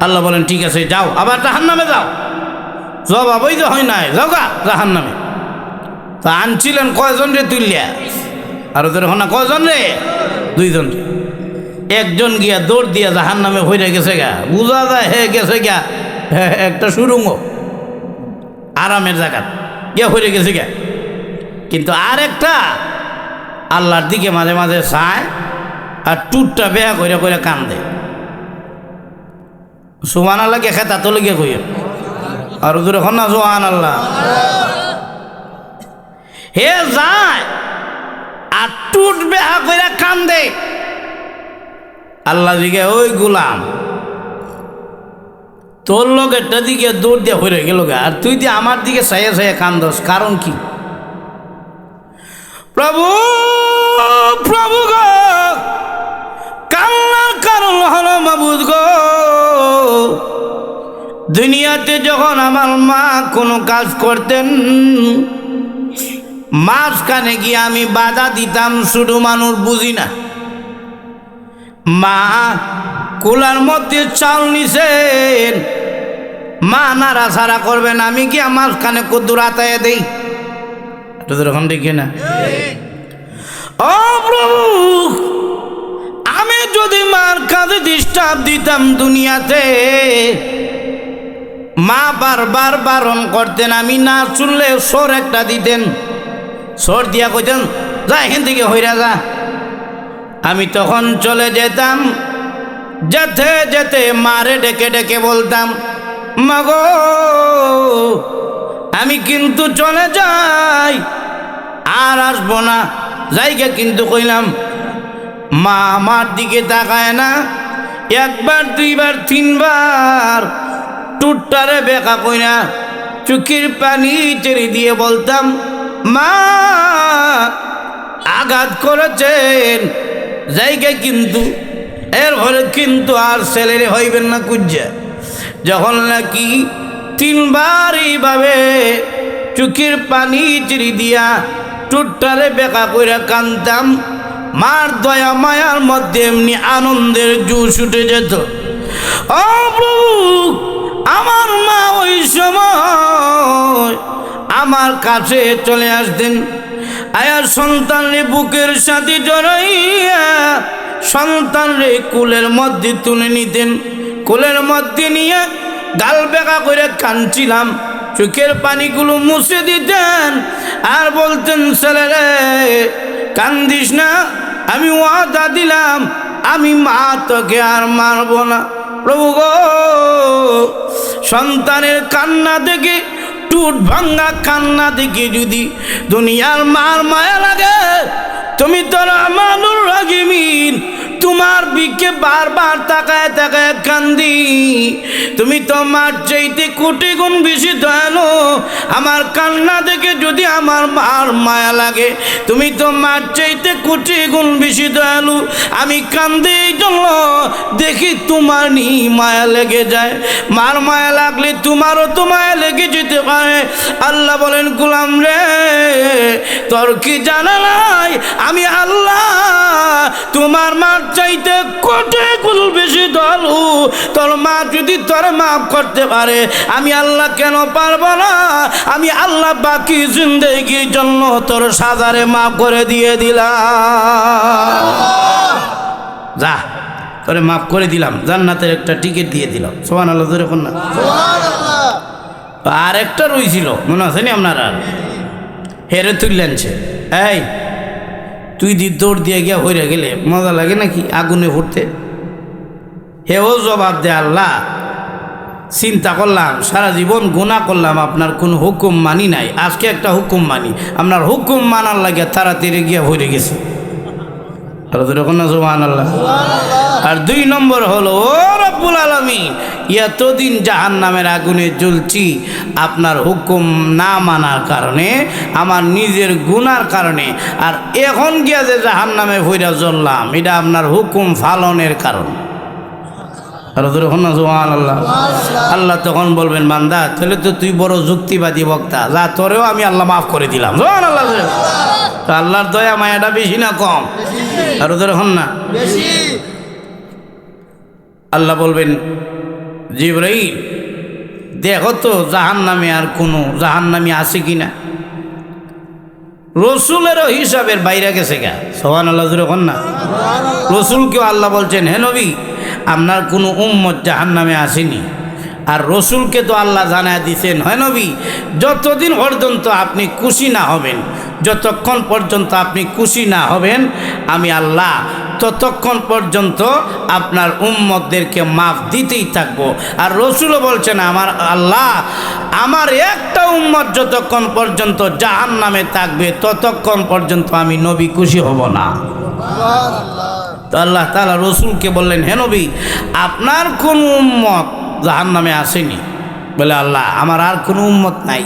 আল্লাহ বলেন ঠিক আছে যাও, আবার জাহান্নামে যাও। জবাবই তো হয় নাই, যাও গা জাহান্নামে। তা আনছিলেন কয়জন রে তুলিয়া? আর ওদের না কয়জন রে? দুইজন। একজন গিয়া দৌড় দিয়া জাহান্নামে হইরে গেছে গা, বুঝা যায় হে গেছে গা একটা সুরঙ্গ আরামের জায়গা গিয়া হইরে গেছে গা। কিন্তু আর একটা আল্লাহর দিকে মাঝে মাঝে চায় আর টুটটা বেয়া করে করে কান্দে। সুবহানাল্লাহ কে খেতা তো লেগে কই আর ওদের এখন না সুবহানাল্লাহ। হে যায় আর টুট বেহা করে কান্দে। আল্লাহ দিকে ওই গোলাম তোর লোক একটা দিকে দৌড় দিয়ে হয়ে গেল গা, আর তুই দিয়ে আমার দিকে চাইয়া চাইয়া কান্দস, কারণ কি? প্রভু প্রভু গো, কান্নার কারণ হলো মাবুদ গো, দুনিয়াতে যখন আমার মা কোনো কাজ করতেন মাঝখানে গিয়ে আমি বাধা দিতাম, শুধু মানুষ বুঝি না। মা কুলার মধ্যে চাল নিছেন, মা নাড়াছাড়া করবেন, আমি কি মাঝখানে কুদ্দুর আতায় দেই? এরকম দেখি না। ও প্রভু, আমি যদি মার কাজে ডিস্টার্ব দিতাম দুনিয়াতে, মা বারবার বারণ করতেন, আমি না শুনলে সোর একটা দিতেন, সোর দিয়া কইতেন যা এখান থেকে হইরা যা। আমি তখন চলে যেতাম, যেতে যেতে মারে ডেকে ডেকে বলতাম মাগো আমি কিন্তু চলে যাই, আর আসবো না জায়গা কিন্তু কইলাম। মা আমার দিকে তাকায় না, একবার দুইবার তিনবার টুটটারে বেকা কইরা চোখের পানি ছেড়ে দিয়ে বলতাম, মা আঘাত করেছেন জায়গা কিন্তু। এরপরে কিন্তু আর ছেলেরে হইবেন না কুজ্জা। যখন নাকি তিনবার এইভাবে চোখের পানি ছেড়ে দিয়া টুটটারে বেকা কইরা কানতাম, মার দয়া মায়ার মধ্যে এমনি আনন্দের জোশ উঠে যেত। ও প্রভু, আমার মা ওই সময় আমার কাছে চলে আসতেন, আয়ার সন্তানরে বুকের সাথে জড়াইয়া সন্তানরে কোলের মধ্যে তুলে নিতেন, কোলের মধ্যে নিয়ে গাল বেকা করে কাঁদছিলাম, চোখের পানিগুলো মুছে দিতেন আর বলতেন, ছেলেরে কান্দিস না, আমি ওয়াদা দিলাম আমি মা তোকে আর মারব না। প্রভু গো, সন্তানের কান্না দেখে, টুট ভাঙ্গা কান্না দেখে যদি দুনিয়ার মার মায়া লাগে, তুমি তো রহমানুর রাহিমিন, তোমার বিকে বারবার তাকায় তাকায় কান্দি। তুমি তো মার চাইতে কোটি গুণ বেশি দয়ালু। আমার কান্না দেখে যদি আমার মার মায়া লাগে, তুমি তো মার চাইতে কোটি গুণ বেশি দয়ালু। আমি কান্দি এই জন্য দেখি তোমার নি মায়া লেগে যায়। মার মায়া লাগলে তোমারও তো মায়া লেগে যেতে পারে। আল্লাহ বলেন, গোলাম রে, তোর কি জানা নাই আমি আল্লাহ তোমার মার চাইতে কোটি গুণ বেশি দয়ালু। তোর মা যদি তোর মাফ করতে পারে, আমি আল্লাহ কেন পারবো না? আমি আল্লাহ বাকি জিন্দেগির জন্য তোর সাজারে মাফ করে দিয়ে দিলাম। যা, তোরে মাফ করে দিলাম, জান্নাতের একটা টিকিট দিয়ে দিলাম। সুবহানাল্লাহ, জোরে কোন না। আর একটা রইছিল, মনে আছে নি আপনার? আর হেরে তুললেনছে, এই তুই দৌড় দিয়ে গিয়া হইয়া গেলে মজা লাগে নাকি আগুনে ফুটতে? হেও জবাব দে, আল্লাহ চিন্তা করলাম সারা জীবন গুনাহ করলাম, আপনার কোনো হুকুম মানি নাই, আজকে একটা হুকুম মানি। আপনার হুকুম মানার লাগে তাড়াতাড়ি গিয়া হইয়া গেছে। সুবহানাল্লাহ। আর দুই নম্বর হলো, ও রব্বুল আলামিন, এতদিন জাহান্নামের আগুনে জ্বলছি আপনার হুকুম না মানার কারণে, আমার নিজের গুনার কারণে। আর এখন গিয়া যে জাহান্নামে ভইরা জ্বললাম, এটা আপনার হুকুম পালনের কারণ। সুবহানাল্লাহ। আল্লাহ তখন বলবেন, বান্দা তাহলে তো তুই বড় যুক্তিবাদী বক্তা, যা তোরেও আমি আল্লাহ মাফ করে দিলাম। সুবহানাল্লাহ। তো আল্লাহর দয়া মায়াটা বেশি না কম? আর ওদের হন না বেশি। আল্লাহ বলবেন, জিবরাইল দেখো তো জাহান্নামে আর কোনো জাহান্নামী আছে কিনা। রসুলেরও হিসাবের বাইরে গেছে গা। সুবহানাল্লাহ, জোরে হন না। রসুলকেও আল্লাহ বলছেন, হে নবী, আপনার কোনো উম্মত জাহান্নামে আসেনি। আর রসুলকে তো আল্লাহ জানায় দিচ্ছেন, হয় নবী, যতদিন পর্যন্ত আপনি খুশি না হবেন, যতক্ষণ পর্যন্ত আপনি খুশি না হবেন, আমি আল্লাহ ততক্ষণ পর্যন্ত আপনার উম্মতদেরকে মাফ দিতেই থাকবো। আর রসুলও বলছেন, আমার আল্লাহ আমার একটা উম্মত যতক্ষণ পর্যন্ত জাহান্নামে থাকবে, ততক্ষণ পর্যন্ত আমি নবী খুশি হব না। তো আল্লাহ তাআলা রসুলকে বললেন, হে নবী, আপনার কোন উম্মত জাহান্নামে আসেনি? বলে, আল্লাহ আমার আর কোনো উম্মত নাই।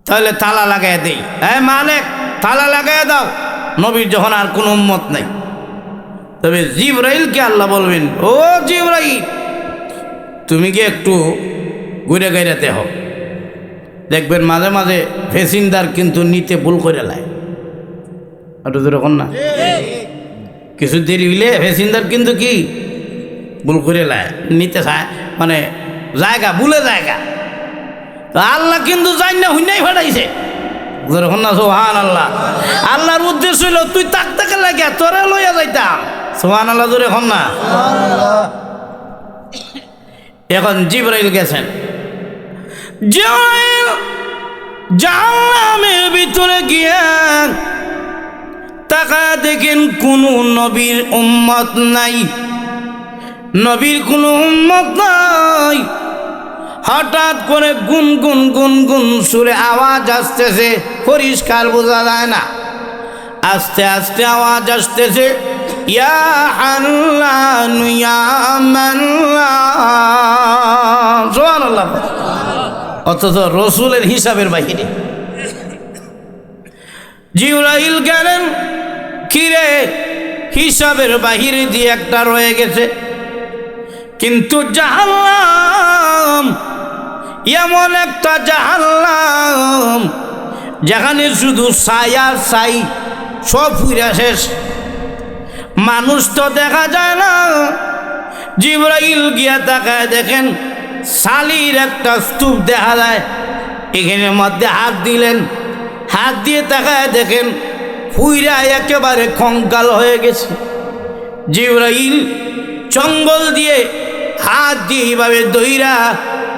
তাহলে তালা লাগাই দেই, হ্যাঁ মালিক তালা লাগাই দাও, নবীর যখন আর কোনো উম্মত নাই। তবে জিবরাইলকে আল্লাহ বলবেন, ও জিবরাইল, তুমি কি একটু ঘুরে গাইরাতে হও। দেখবেন মাঝে মাঝে ফেসিন্দার কিন্তু নিতে ভুল করে লাই। এরকম না, কিছু দেরি হইলে ফেসিন্দার কিন্তু কি ভুল করে লাই, নিতে চায়, মানে জায়গা ভুলে জায়গা। আল্লাহ কিন্তু যাই না হুইনাই ফাটাইছে। সুবহানাল্লাহ। আল্লাহর উদ্দেশ্য হইল তুই তাক তাকে লাগিয়া তোরে লইয়া যাইতাম। সুবহানাল্লাহ, জোরে হন না। এখন জিবরাইল গেছেন, জিবরাইল জাহান্নামের ভিতরে গিয়া তাকায় দেখেন কোন নবীর উম্মত নাই, নবীর কোন উম্মত নাই। হঠাৎ করে গুনগুন গুনগুন সুরে আওয়াজ আসতেছে, পরিষ্কার বোঝা যায় না, আস্তে আস্তে আওয়াজ আসতেছে, ইয়া হান্নান ইয়া মান্নান, সুবহানাল্লাহ। অথচ রসুলের হিসাবের বাহিরে। জিবরাইল গেলেন, কিরে হিসাবের বাহিরে দিয়ে একটা রয়ে গেছে। কিন্তু জাহান্নাম এমন একটা জাহান্নাম যেখানে শুধু ছাই আর ছাই, সব ফুইরা শেষ, মানুষ তো দেখা যায় না। জিবরাইল গিয়া তাকায় দেখেন সালির একটা স্তূপ দেখা যায়, এখানের মধ্যে হাত দিলেন, হাত দিয়ে তাকায় দেখেন ফুইরা একেবারে কঙ্কাল হয়ে গেছে। জিবরাইল চঙ্গল দিয়ে হাত দিয়ে এইভাবে দইরা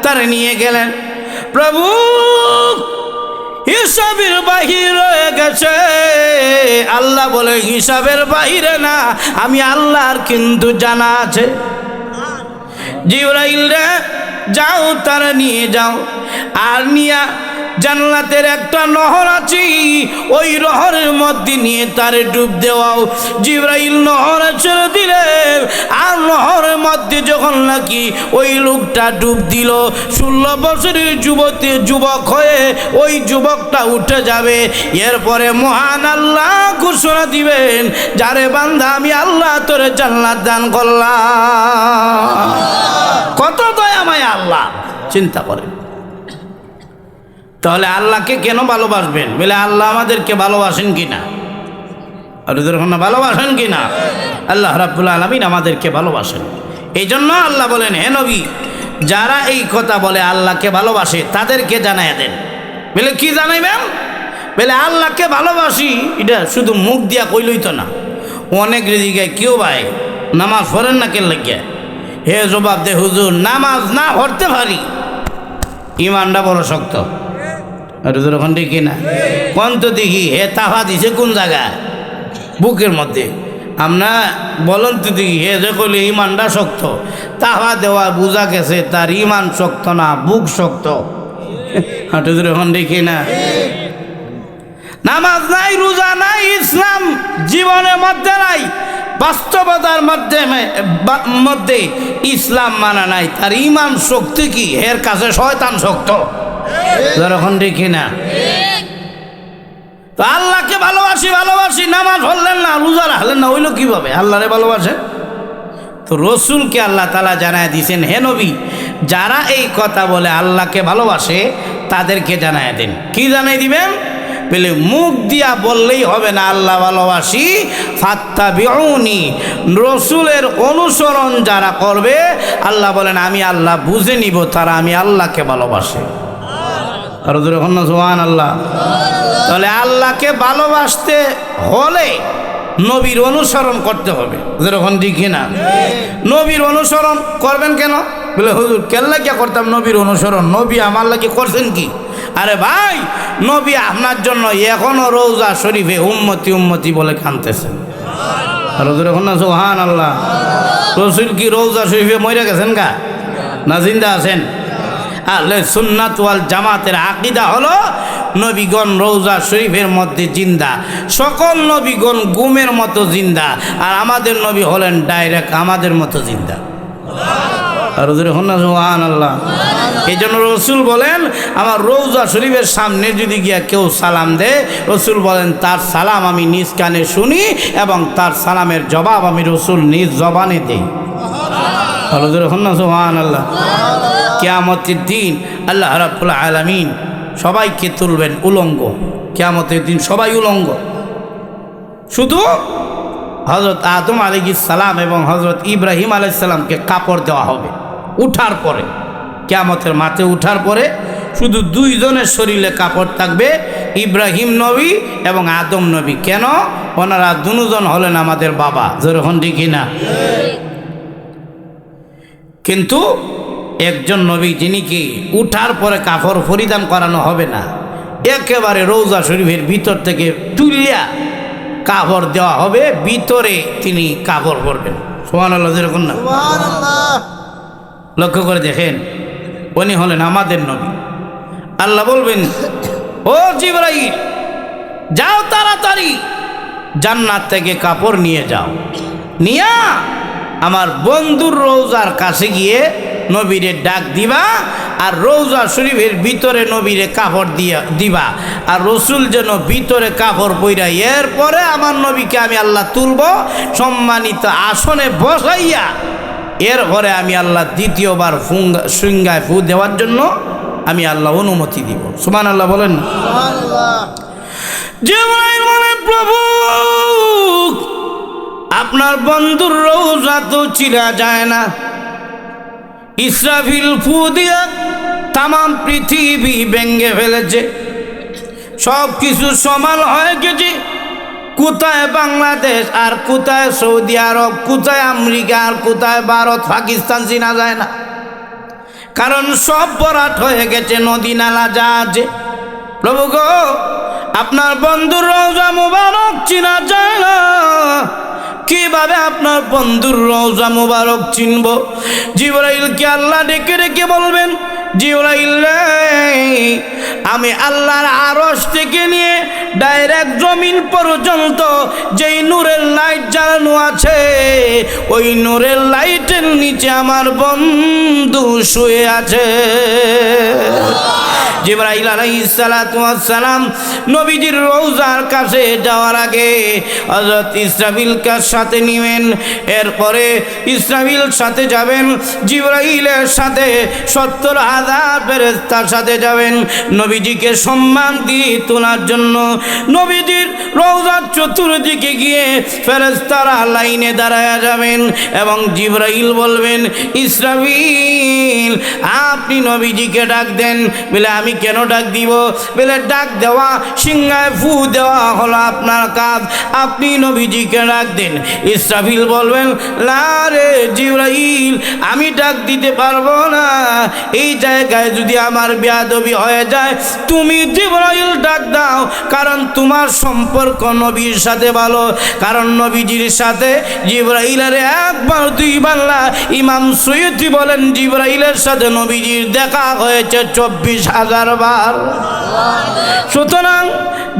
তার নিয়ে গেলেন। প্রভু হিসাবের বাহির হয়ে গেছে। আল্লাহ বলে হিসাবের বাহিরে না, আমি আল্লাহর কিন্তু জানা আছে। জিবরাইল রে যাও তারা নিয়ে যাও, আর নিয়া জান্নাতের একটা নহর আছে, ওই নহরের মধ্যে নিয়ে তারে ডুব দেওয়াও। জিবরাইল নহরে ছেড়ে দিলেন, আর নহরের মধ্যে যখন নাকি ওই লোকটা ডুব দিল, 16 বছরের যুবক হয়ে ওই যুবকটা উঠে যাবে। এরপরে মহান আল্লাহ ঘোষণা দিবেন, যারে বান্দা আমি আল্লাহ তোরে জান্নাত দান করলাম। কত দয়াময় আল্লাহ, চিন্তা করেন। তাহলে আল্লাহকে কেন ভালোবাসবেন? বলে আল্লাহ আমাদেরকে ভালোবাসেন কিনা, আর ভালোবাসেন কিনা? আল্লাহ রাব্বুল আলামিন আমাদেরকে ভালোবাসেন। এই জন্য আল্লাহ বলেন, হে নবী, যারা এই কথা বলে আল্লাহকে ভালোবাসে তাদেরকে জানাই দেন। বলে কি জানাইবেন? বলে আল্লাহকে ভালোবাসি, এটা শুধু মুখ দিয়া কইলই তো না। অনেক দিকে কেউ ভাই নামাজ পড়েন না কেন লাগিয়া, হে জবাব দে হুজুর নামাজ না পড়তে পারি, ইমানটা বড় শক্ত। আর ওখান থেকে না কোন তো দেখি হে তাফা দিছে কোন জায়গায়, বুকের মধ্যে। আমরা বলেন তো দেখি হে যে কইলে ইমানটা শক্ত, তাফা দেওয়া বোঝা গেছে তার ইমান শক্ত না, বুক শক্ত। হাঁটুদের ওখান দেখি না, নামাজ নাই, রোজা নাই, ইসলাম জীবনের মধ্যে নাই, বাস্তবতার মধ্যে ইসলাম মানা নাই, তার ইমান শক্তি কি? এর কাছে শয়তান শক্ত। যখন দেখি না তো আল্লাহকে ভালোবাসি, নামাজ পড়লেন না, রোজা রাখলেন না, হইল কিভাবে? আল্লাহরে ভালোবাসে তো রসুলকে আল্লাহ তাআলা জানায় দিয়েছেন, হে নবী, যারা এই কথা বলে আল্লাহকে ভালোবাসে তাদেরকে জানায় দেন। কি জানাই দিবেন? বলে মুখ দিয়া বললেই হবে না আল্লাহ ভালোবাসি, ফাত্তাবিউনি, রসুলের অনুসরণ যারা করবে আল্লাহ বলেন আমি আল্লাহ বুঝে নিব তারা আমি আল্লাহকে ভালোবাসে। আর সুবহানাল্লাহ। তাহলে আল্লাহকে ভালোবাসতে হলে নবীর অনুসরণ করতে হবে। যেরকম দেখি না, নবীর অনুসরণ করবেন কেন? বলে হুজুর কেল্লা কে করতাম নবীর অনুসরণ, নবী আমার লাগে করছেন কি? আরে ভাই, নবী আপনার জন্য এখনো রওজা শরীফে উম্মতি বলে কাঁদতেছেন। আর সুবহানাল্লাহ। রসুল কি রওজা শরীফে মরে গেছেন গা না জিন্দা আছেন? আহলে সুন্নাত ওয়াল জামাতের আকীদা হলো নবীগণ রওজা শরীফের মধ্যে জিন্দা, সকল নবীগণ গুমের মতো জিন্দা, আর আমাদের নবী হলেন ডাইরেক্ট আমাদের মতো জিন্দা। আর সুবহানাল্লাহ। এই জন্য রসুল বলেন আমার রওজা শরীফের সামনে যদি গিয়া কেউ সালাম দেয়, রসুল বলেন তার সালাম আমি নিজ কানে শুনি এবং তার সালামের জবাব আমি রসুল নিজ জবানে দেই। সুবহানাল্লাহ। কিয়ামতের দিন আল্লাহ রাব্বুল আলামিন সবাইকে তুলবেন উলঙ্গ। কিয়ামতের দিন সবাই উলঙ্গ, শুধু হযরত আদম আলাইহিস সালাম এবং হযরত ইব্রাহিম আলাইহিস সালামকে কাপড় দেওয়া হবে উঠার পরে। কিয়ামতের মাঠে উঠার পরে শুধু দুইজনের শরীরে কাপড় থাকবে, ইব্রাহিম নবী এবং আদম নবী। কেন? ওনারা দুজন হলেন আমাদের বাবা। যেরকম দেখি না, কিন্তু একজন নবী যিনি কি উঠার পরে কাপড় পরিধান করানো হবে না, একেবারে রওজা শরীফের ভিতর থেকে তুলিয়া কাপড় দেওয়া হবে, ভিতরে তিনি কাপড় পরবেন। সুবহানাল্লাহ। যেরকম না, লক্ষ্য করে দেখেন উনি হলেন আমাদের নবী। আল্লাহ বলবেন, ও জিবরাইল, যাও তাড়াতাড়ি জান্নাত থেকে কাপড় নিয়ে যাও, নিয়া আমার বন্ধুর রওজার কাছে গিয়ে নবীরে ডাক দিবা, আর রওজা শরীফের ভিতরে নবীরে কাপড় দিবা, আর রসুল যেন ভিতরে কাপড় পইরা, এরপরে আমার নবীকে আমি আল্লাহ তুলব, সম্মানিত আসনে বসাইয়া, এরপরে আমি আল্লাহ দ্বিতীয়বার শৃঙ্গায় ফু দেওয়ার জন্য আমি আল্লাহ অনুমতি দিব। সুবহানাল্লাহ বলেন না? জিবরাইল বলে, প্রভু আপনার বন্ধুর রওজা তো চিরা যায় না, ইসরাফিল ফু দিয়া তাম পৃথিবী ভেঙে ফেলেছে, সব কিছু সমান হয়ে গেছে, কোথায় বাংলাদেশ আর কোথায় সৌদি আরব, কোথায় আমেরিকা আর কোথায় ভারত পাকিস্তান চিনা যায় না, কারণ সব ভরাট হয়ে গেছে নদী নালা যা আছে। প্রভু গো, আপনার বন্ধুর রওজা মুবারক চিনা যায় না, কিভাবে আপনার বন্ধুর রওজা মুবারক চিনব? জিবরাইলকে আল্লাহ ডেকে ডেকে বলবেন, জিবরাইল রে, আমি আল্লাহর আরশ থেকে নিয়ে ডাইরেক্ট জমিন পর্যন্ত যেই নূরের লাইট জ্বালানো আছে, ওই নূরের লাইটের নিচে আমার বন্ধু শুয়ে আছে। জিবরাইল আলাইহিস সালাতু ওয়াস সালাম নবীজির রওজার কাছে যাওয়ার আগে হযরত ইসরাফিলকে সাথে নিবেন, এরপরে ইসরাফিল সাথে যাবেন, জিবরাইলের সাথে ৭০,০০০ ফেরেশতার সাথে যাবেন নবীজিকে সম্মান দিয়ে তোলার জন্য। নবীজির রওজার চতুর্দিকে গিয়ে ফেরেশতারা লাইনে দাঁড়ায়া যাবেন এবং জিবরাইল বলবেন, ইসরাফিল আপনি নবীজিকে ডাক দেন। বলে, আমি কেন ডাক দিব? বলে, ডাক দেওয়া, সিংহায় ফু দেওয়া হলো আপনার কাজ, আপনি নবীজিকে ডাক দেন। ইসরাফিল বলবেন, না রে জিবরাইল, আমি ডাক দিতে পারবো না, এই জায়গায় যদি আমার বেয়াদবি হয়ে যায়, তুমি জিবরাইল ডাক দাও, কারণ তোমার সম্পর্ক নবীর সাথে ভালো, কারণ নবীজির সাথে জিবরাইলের একবার দুইবার না, ইমাম সৈয়দি বলেন জিবরাইলের সাথে নবীজির দেখা হয়েছে ২৪,০০০ বার। সুতরাং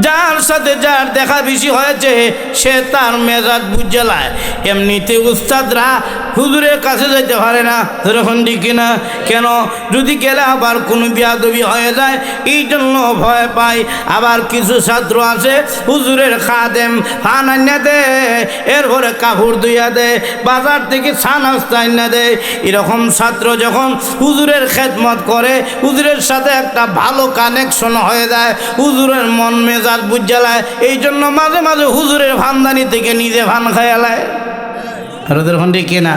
যার সাথে যার দেখা বেশি হয়েছে সে তার মেজাজ বুঝলায়। এমনিতে উস্তাদরা হুজুরের কাছে যেতে পারে না, এরকম ঠিক না? কেন? যদি গেলে আবার কোনো বেয়াদবি হয়ে যায়, এই জন্য ভয় পায়। আবার কিছু ছাত্র আছে হুজুরের খাদেম, পান আইনা দেয়, এরপরে কাপড় ধুইয়া দেয়, বাজার থেকে ছানাস্তা আইনা দেয়। এরকম ছাত্র যখন হুজুরের খেদমত করে, হুজুরের সাথে একটা ভালো কানেকশন হয়ে যায়, হুজুরের মন মেজাজ বুঝালায়, এই জন্য মাঝে মাঝে হুজুরের ভান্দানি থেকে নিজে ভান খায়ালায়। আর ওদের ফোন ঠিক না?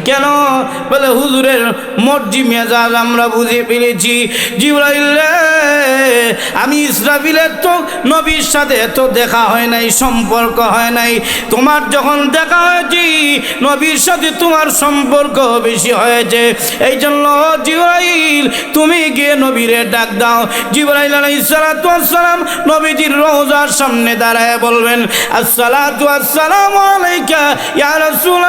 কেন? বলে, হুজুরের মর্জি মেজাজ আমরা বুঝে ফেলেছি। জিবরাইল রে, আমি ইসরাফিলের তো নবীর সাথে তো দেখা হয় নাই, সম্পর্ক হয় নাই, তোমার যখন দেখা হয়েছি নবীর সাথে তোমার সম্পর্ক বেশি হয়েছে, এই জন্য জিবরাইল তুমি গিয়ে নবীরে ডাক দাও। জিবরাইল আলাইহিস সালাতু ওয়াস সালাম নবীজির রওজার সামনে দাঁড়ায় বলবেন, আসসালাতু ওয়াসসালামু আলাইকা ইয়া রাসূল,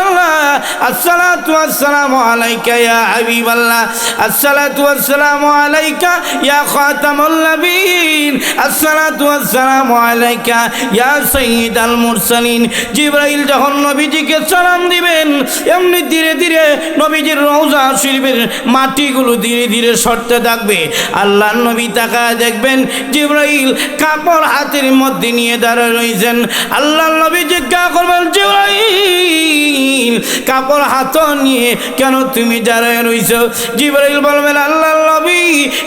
আসসালাতু ওয়াসসালামু আলাইকা ইয়া হাবিবাল্লাহ, আসসালাতু ওয়াসসালামু আলাইকা ইয়া খাতামুন নবিয়্যিন, আসসালাতু ওয়াসসালামু আলাইকা ইয়া সাইয়্যিদাল মুরসালিন। জিবরাইল যখন নবীজিকে সালাম দিবেন, এমনি ধীরে ধীরে নবীজির রওজা শরীফের মাটিগুলো ধীরে ধীরে সরতে থাকবে। আল্লাহর নবী তাকায় দেখবেন জিবরাইল কাপড় হাতের মধ্যে নিয়ে দাঁড়ায় রয়েছেন। আল্লাহর নবী জিজ্ঞাসা করবেন, জিবরাইল কাপড় হাত নিয়ে কেন তুমি দাঁড়ায় রইছ? জিবরাইল বলবেন, আল্লাহর নবী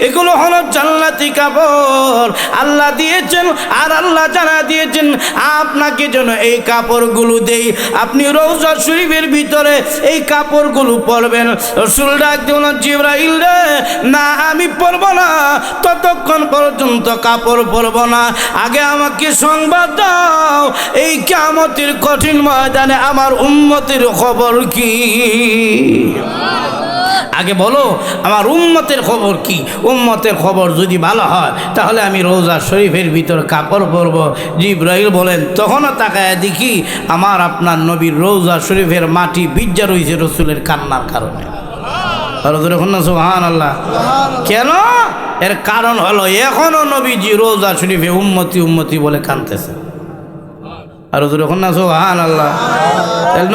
এগুলো হলো জান্নাতি কাপড়, আল্লাহ দিয়েছেন, আর আল্লাহ জানা দিয়েছেন আপনাকে যেন এই কাপড়গুলো দেই, আপনি রওজা শরীফের ভিতরে এই কাপড়গুলো পরবেন। রাসূল ডাক দিলেন, জিবরাইল রে, না আমি পরব না, ততক্ষণ পর্যন্ত কাপড় পরব না, আগে আমাকে সংবাদ দাও এই কিয়ামতের কঠিন ময়দানে আমার উম্মতের খবর কি? আগে বলো আমার উম্মতের খবর কি? উম্মতের খবর যদি ভালো হয় তাহলে আমি রওজা শরীফের ভিতর কাপড় পরব। জিবরাইল বলেন, তখনও তাকায় দেখি আমার আপনার নবীর রওজা শরীফের মাটি ভিজা রয়েছে রসুলের কান্নার কারণে। আর যখন না সুবহানাল্লাহ। কেন? এর কারণ হলো এখনো নবীজি রোজা শরীফে উম্মতি উম্মতি বলে কাঁদতেছে। আর যখন না সুবহানাল্লাহ।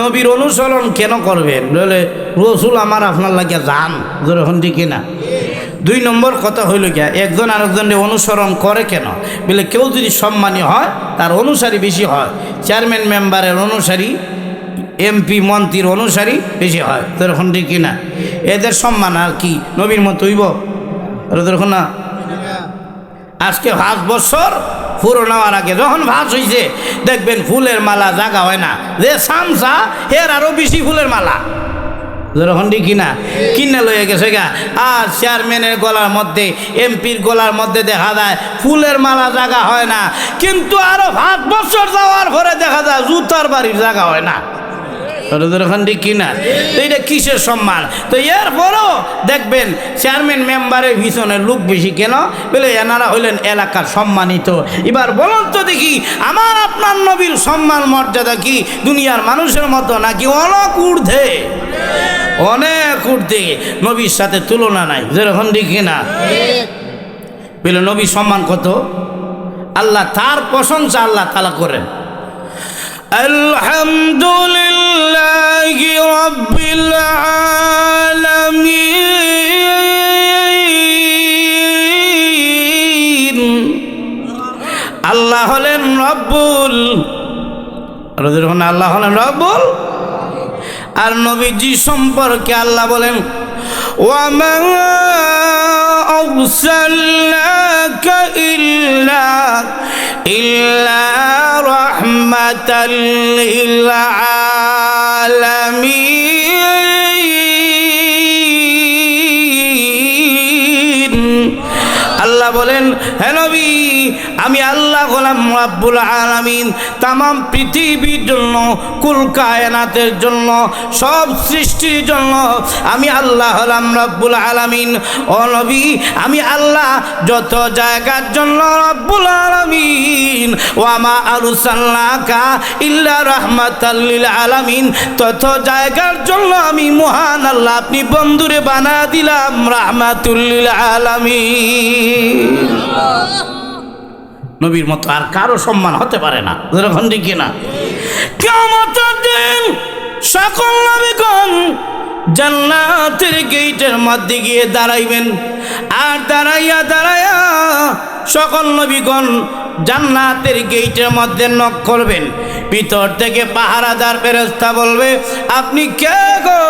নবীর অনুসরণ কেন করবেন? বলে রসুল আমার আপনার লাগিয়া যান, যখন ঠিক না। 2 নম্বর কথা হইল গিয়া একজন আরেকজনের অনুসরণ করে কেন? বলে কেউ যদি সম্মানী হয় তার অনুসারী বেশি হয়। চেয়ারম্যান মেম্বারের অনুসারী, এমপি মন্ত্রীর অনুসারী বেশি হয়, তখন ঠিক না। এদের সম্মান আর কি নবীর মতো হইব? তখন না। আজকে 5 বছর পুরো নেওয়ার আগে যখন ভাস হয়েছে দেখবেন ফুলের মালা জাগা হয় না, যে সামসা এর আরো বেশি ফুলের মালা, যখন দেখি না কিনে লয়ে গেছে গা। আর চেয়ারম্যানের গলার মধ্যে, এমপির গলার মধ্যে দেখা যায় ফুলের মালা জাগা হয় না, কিন্তু আরো 5 বছর যাওয়ার পরে দেখা যায় জুতার বাড়ির জায়গা হয় না, যখন দেখি না। তো এটা কিসের সম্মান? তো এরপরও দেখবেন চেয়ারম্যান মেম্বারের পিছনে লোক বেশি কেন? বলে এনারা হইলেন এলাকার সম্মানিত। এবার বলুন তো দেখি, আমার আপনার নবীর সম্মান মর্যাদা কি দুনিয়ার মানুষের মতো নাকি অনেক ঊর্ধ্বে? অনেক ঊর্ধ্বে, নবীর সাথে তুলনা নাই, যেরকম দেখি না। বলে নবীর সম্মান কত? আল্লাহ তার প্রশংসা আল্লাহ তাআলা করেন। আলহামদুলিল্লাহি রাব্বিল আলামিন। আল্লাহ হলেন রব্বুল, আল্লাহ হলেন রব্বুল। আর নবীজি সম্পর্কে আল্লাহ বলেন ওয়ামা আরসালনাকা ইল্লা রাহমাতাল লিল আলামিন। আল্লাহ বলেন হে নবী, আমি আল্লাহ হলাম রাব্বুল আলামিন, তাম পৃথিবীর জন্য, কুল কায়নাতের জন্য, সব সৃষ্টির জন্য আমি আল্লাহ হলাম রাব্বুল আলামিন। ও নবী, আমি আল্লাহ যত জায়গার জন্য রাব্বুল আলামিন, ওয়ামা আরসালনাকা ইল্লা রাহমাতাল লিল আলামিন, তত জায়গার জন্য আমি মহান আল্লাহ আপনি বন্ধুরে বানা দিলাম রাহমাতুল লিল আলামিন। নবীর মতো আর কারো সম্মান হতে পারে না, যেরকম দেখি না। কিয়ামতের দিন সকল নবীগণ জান্নাতের গেটের মধ্যে গিয়ে দাঁড়াইবেন, আর দাঁড়াইয়া সকল নবীগণ জান্নাতের গেটের মধ্যে নক করবেন। ভিতর থেকে পাহারাদার ফেরেশতা বলবে আপনি কে গো?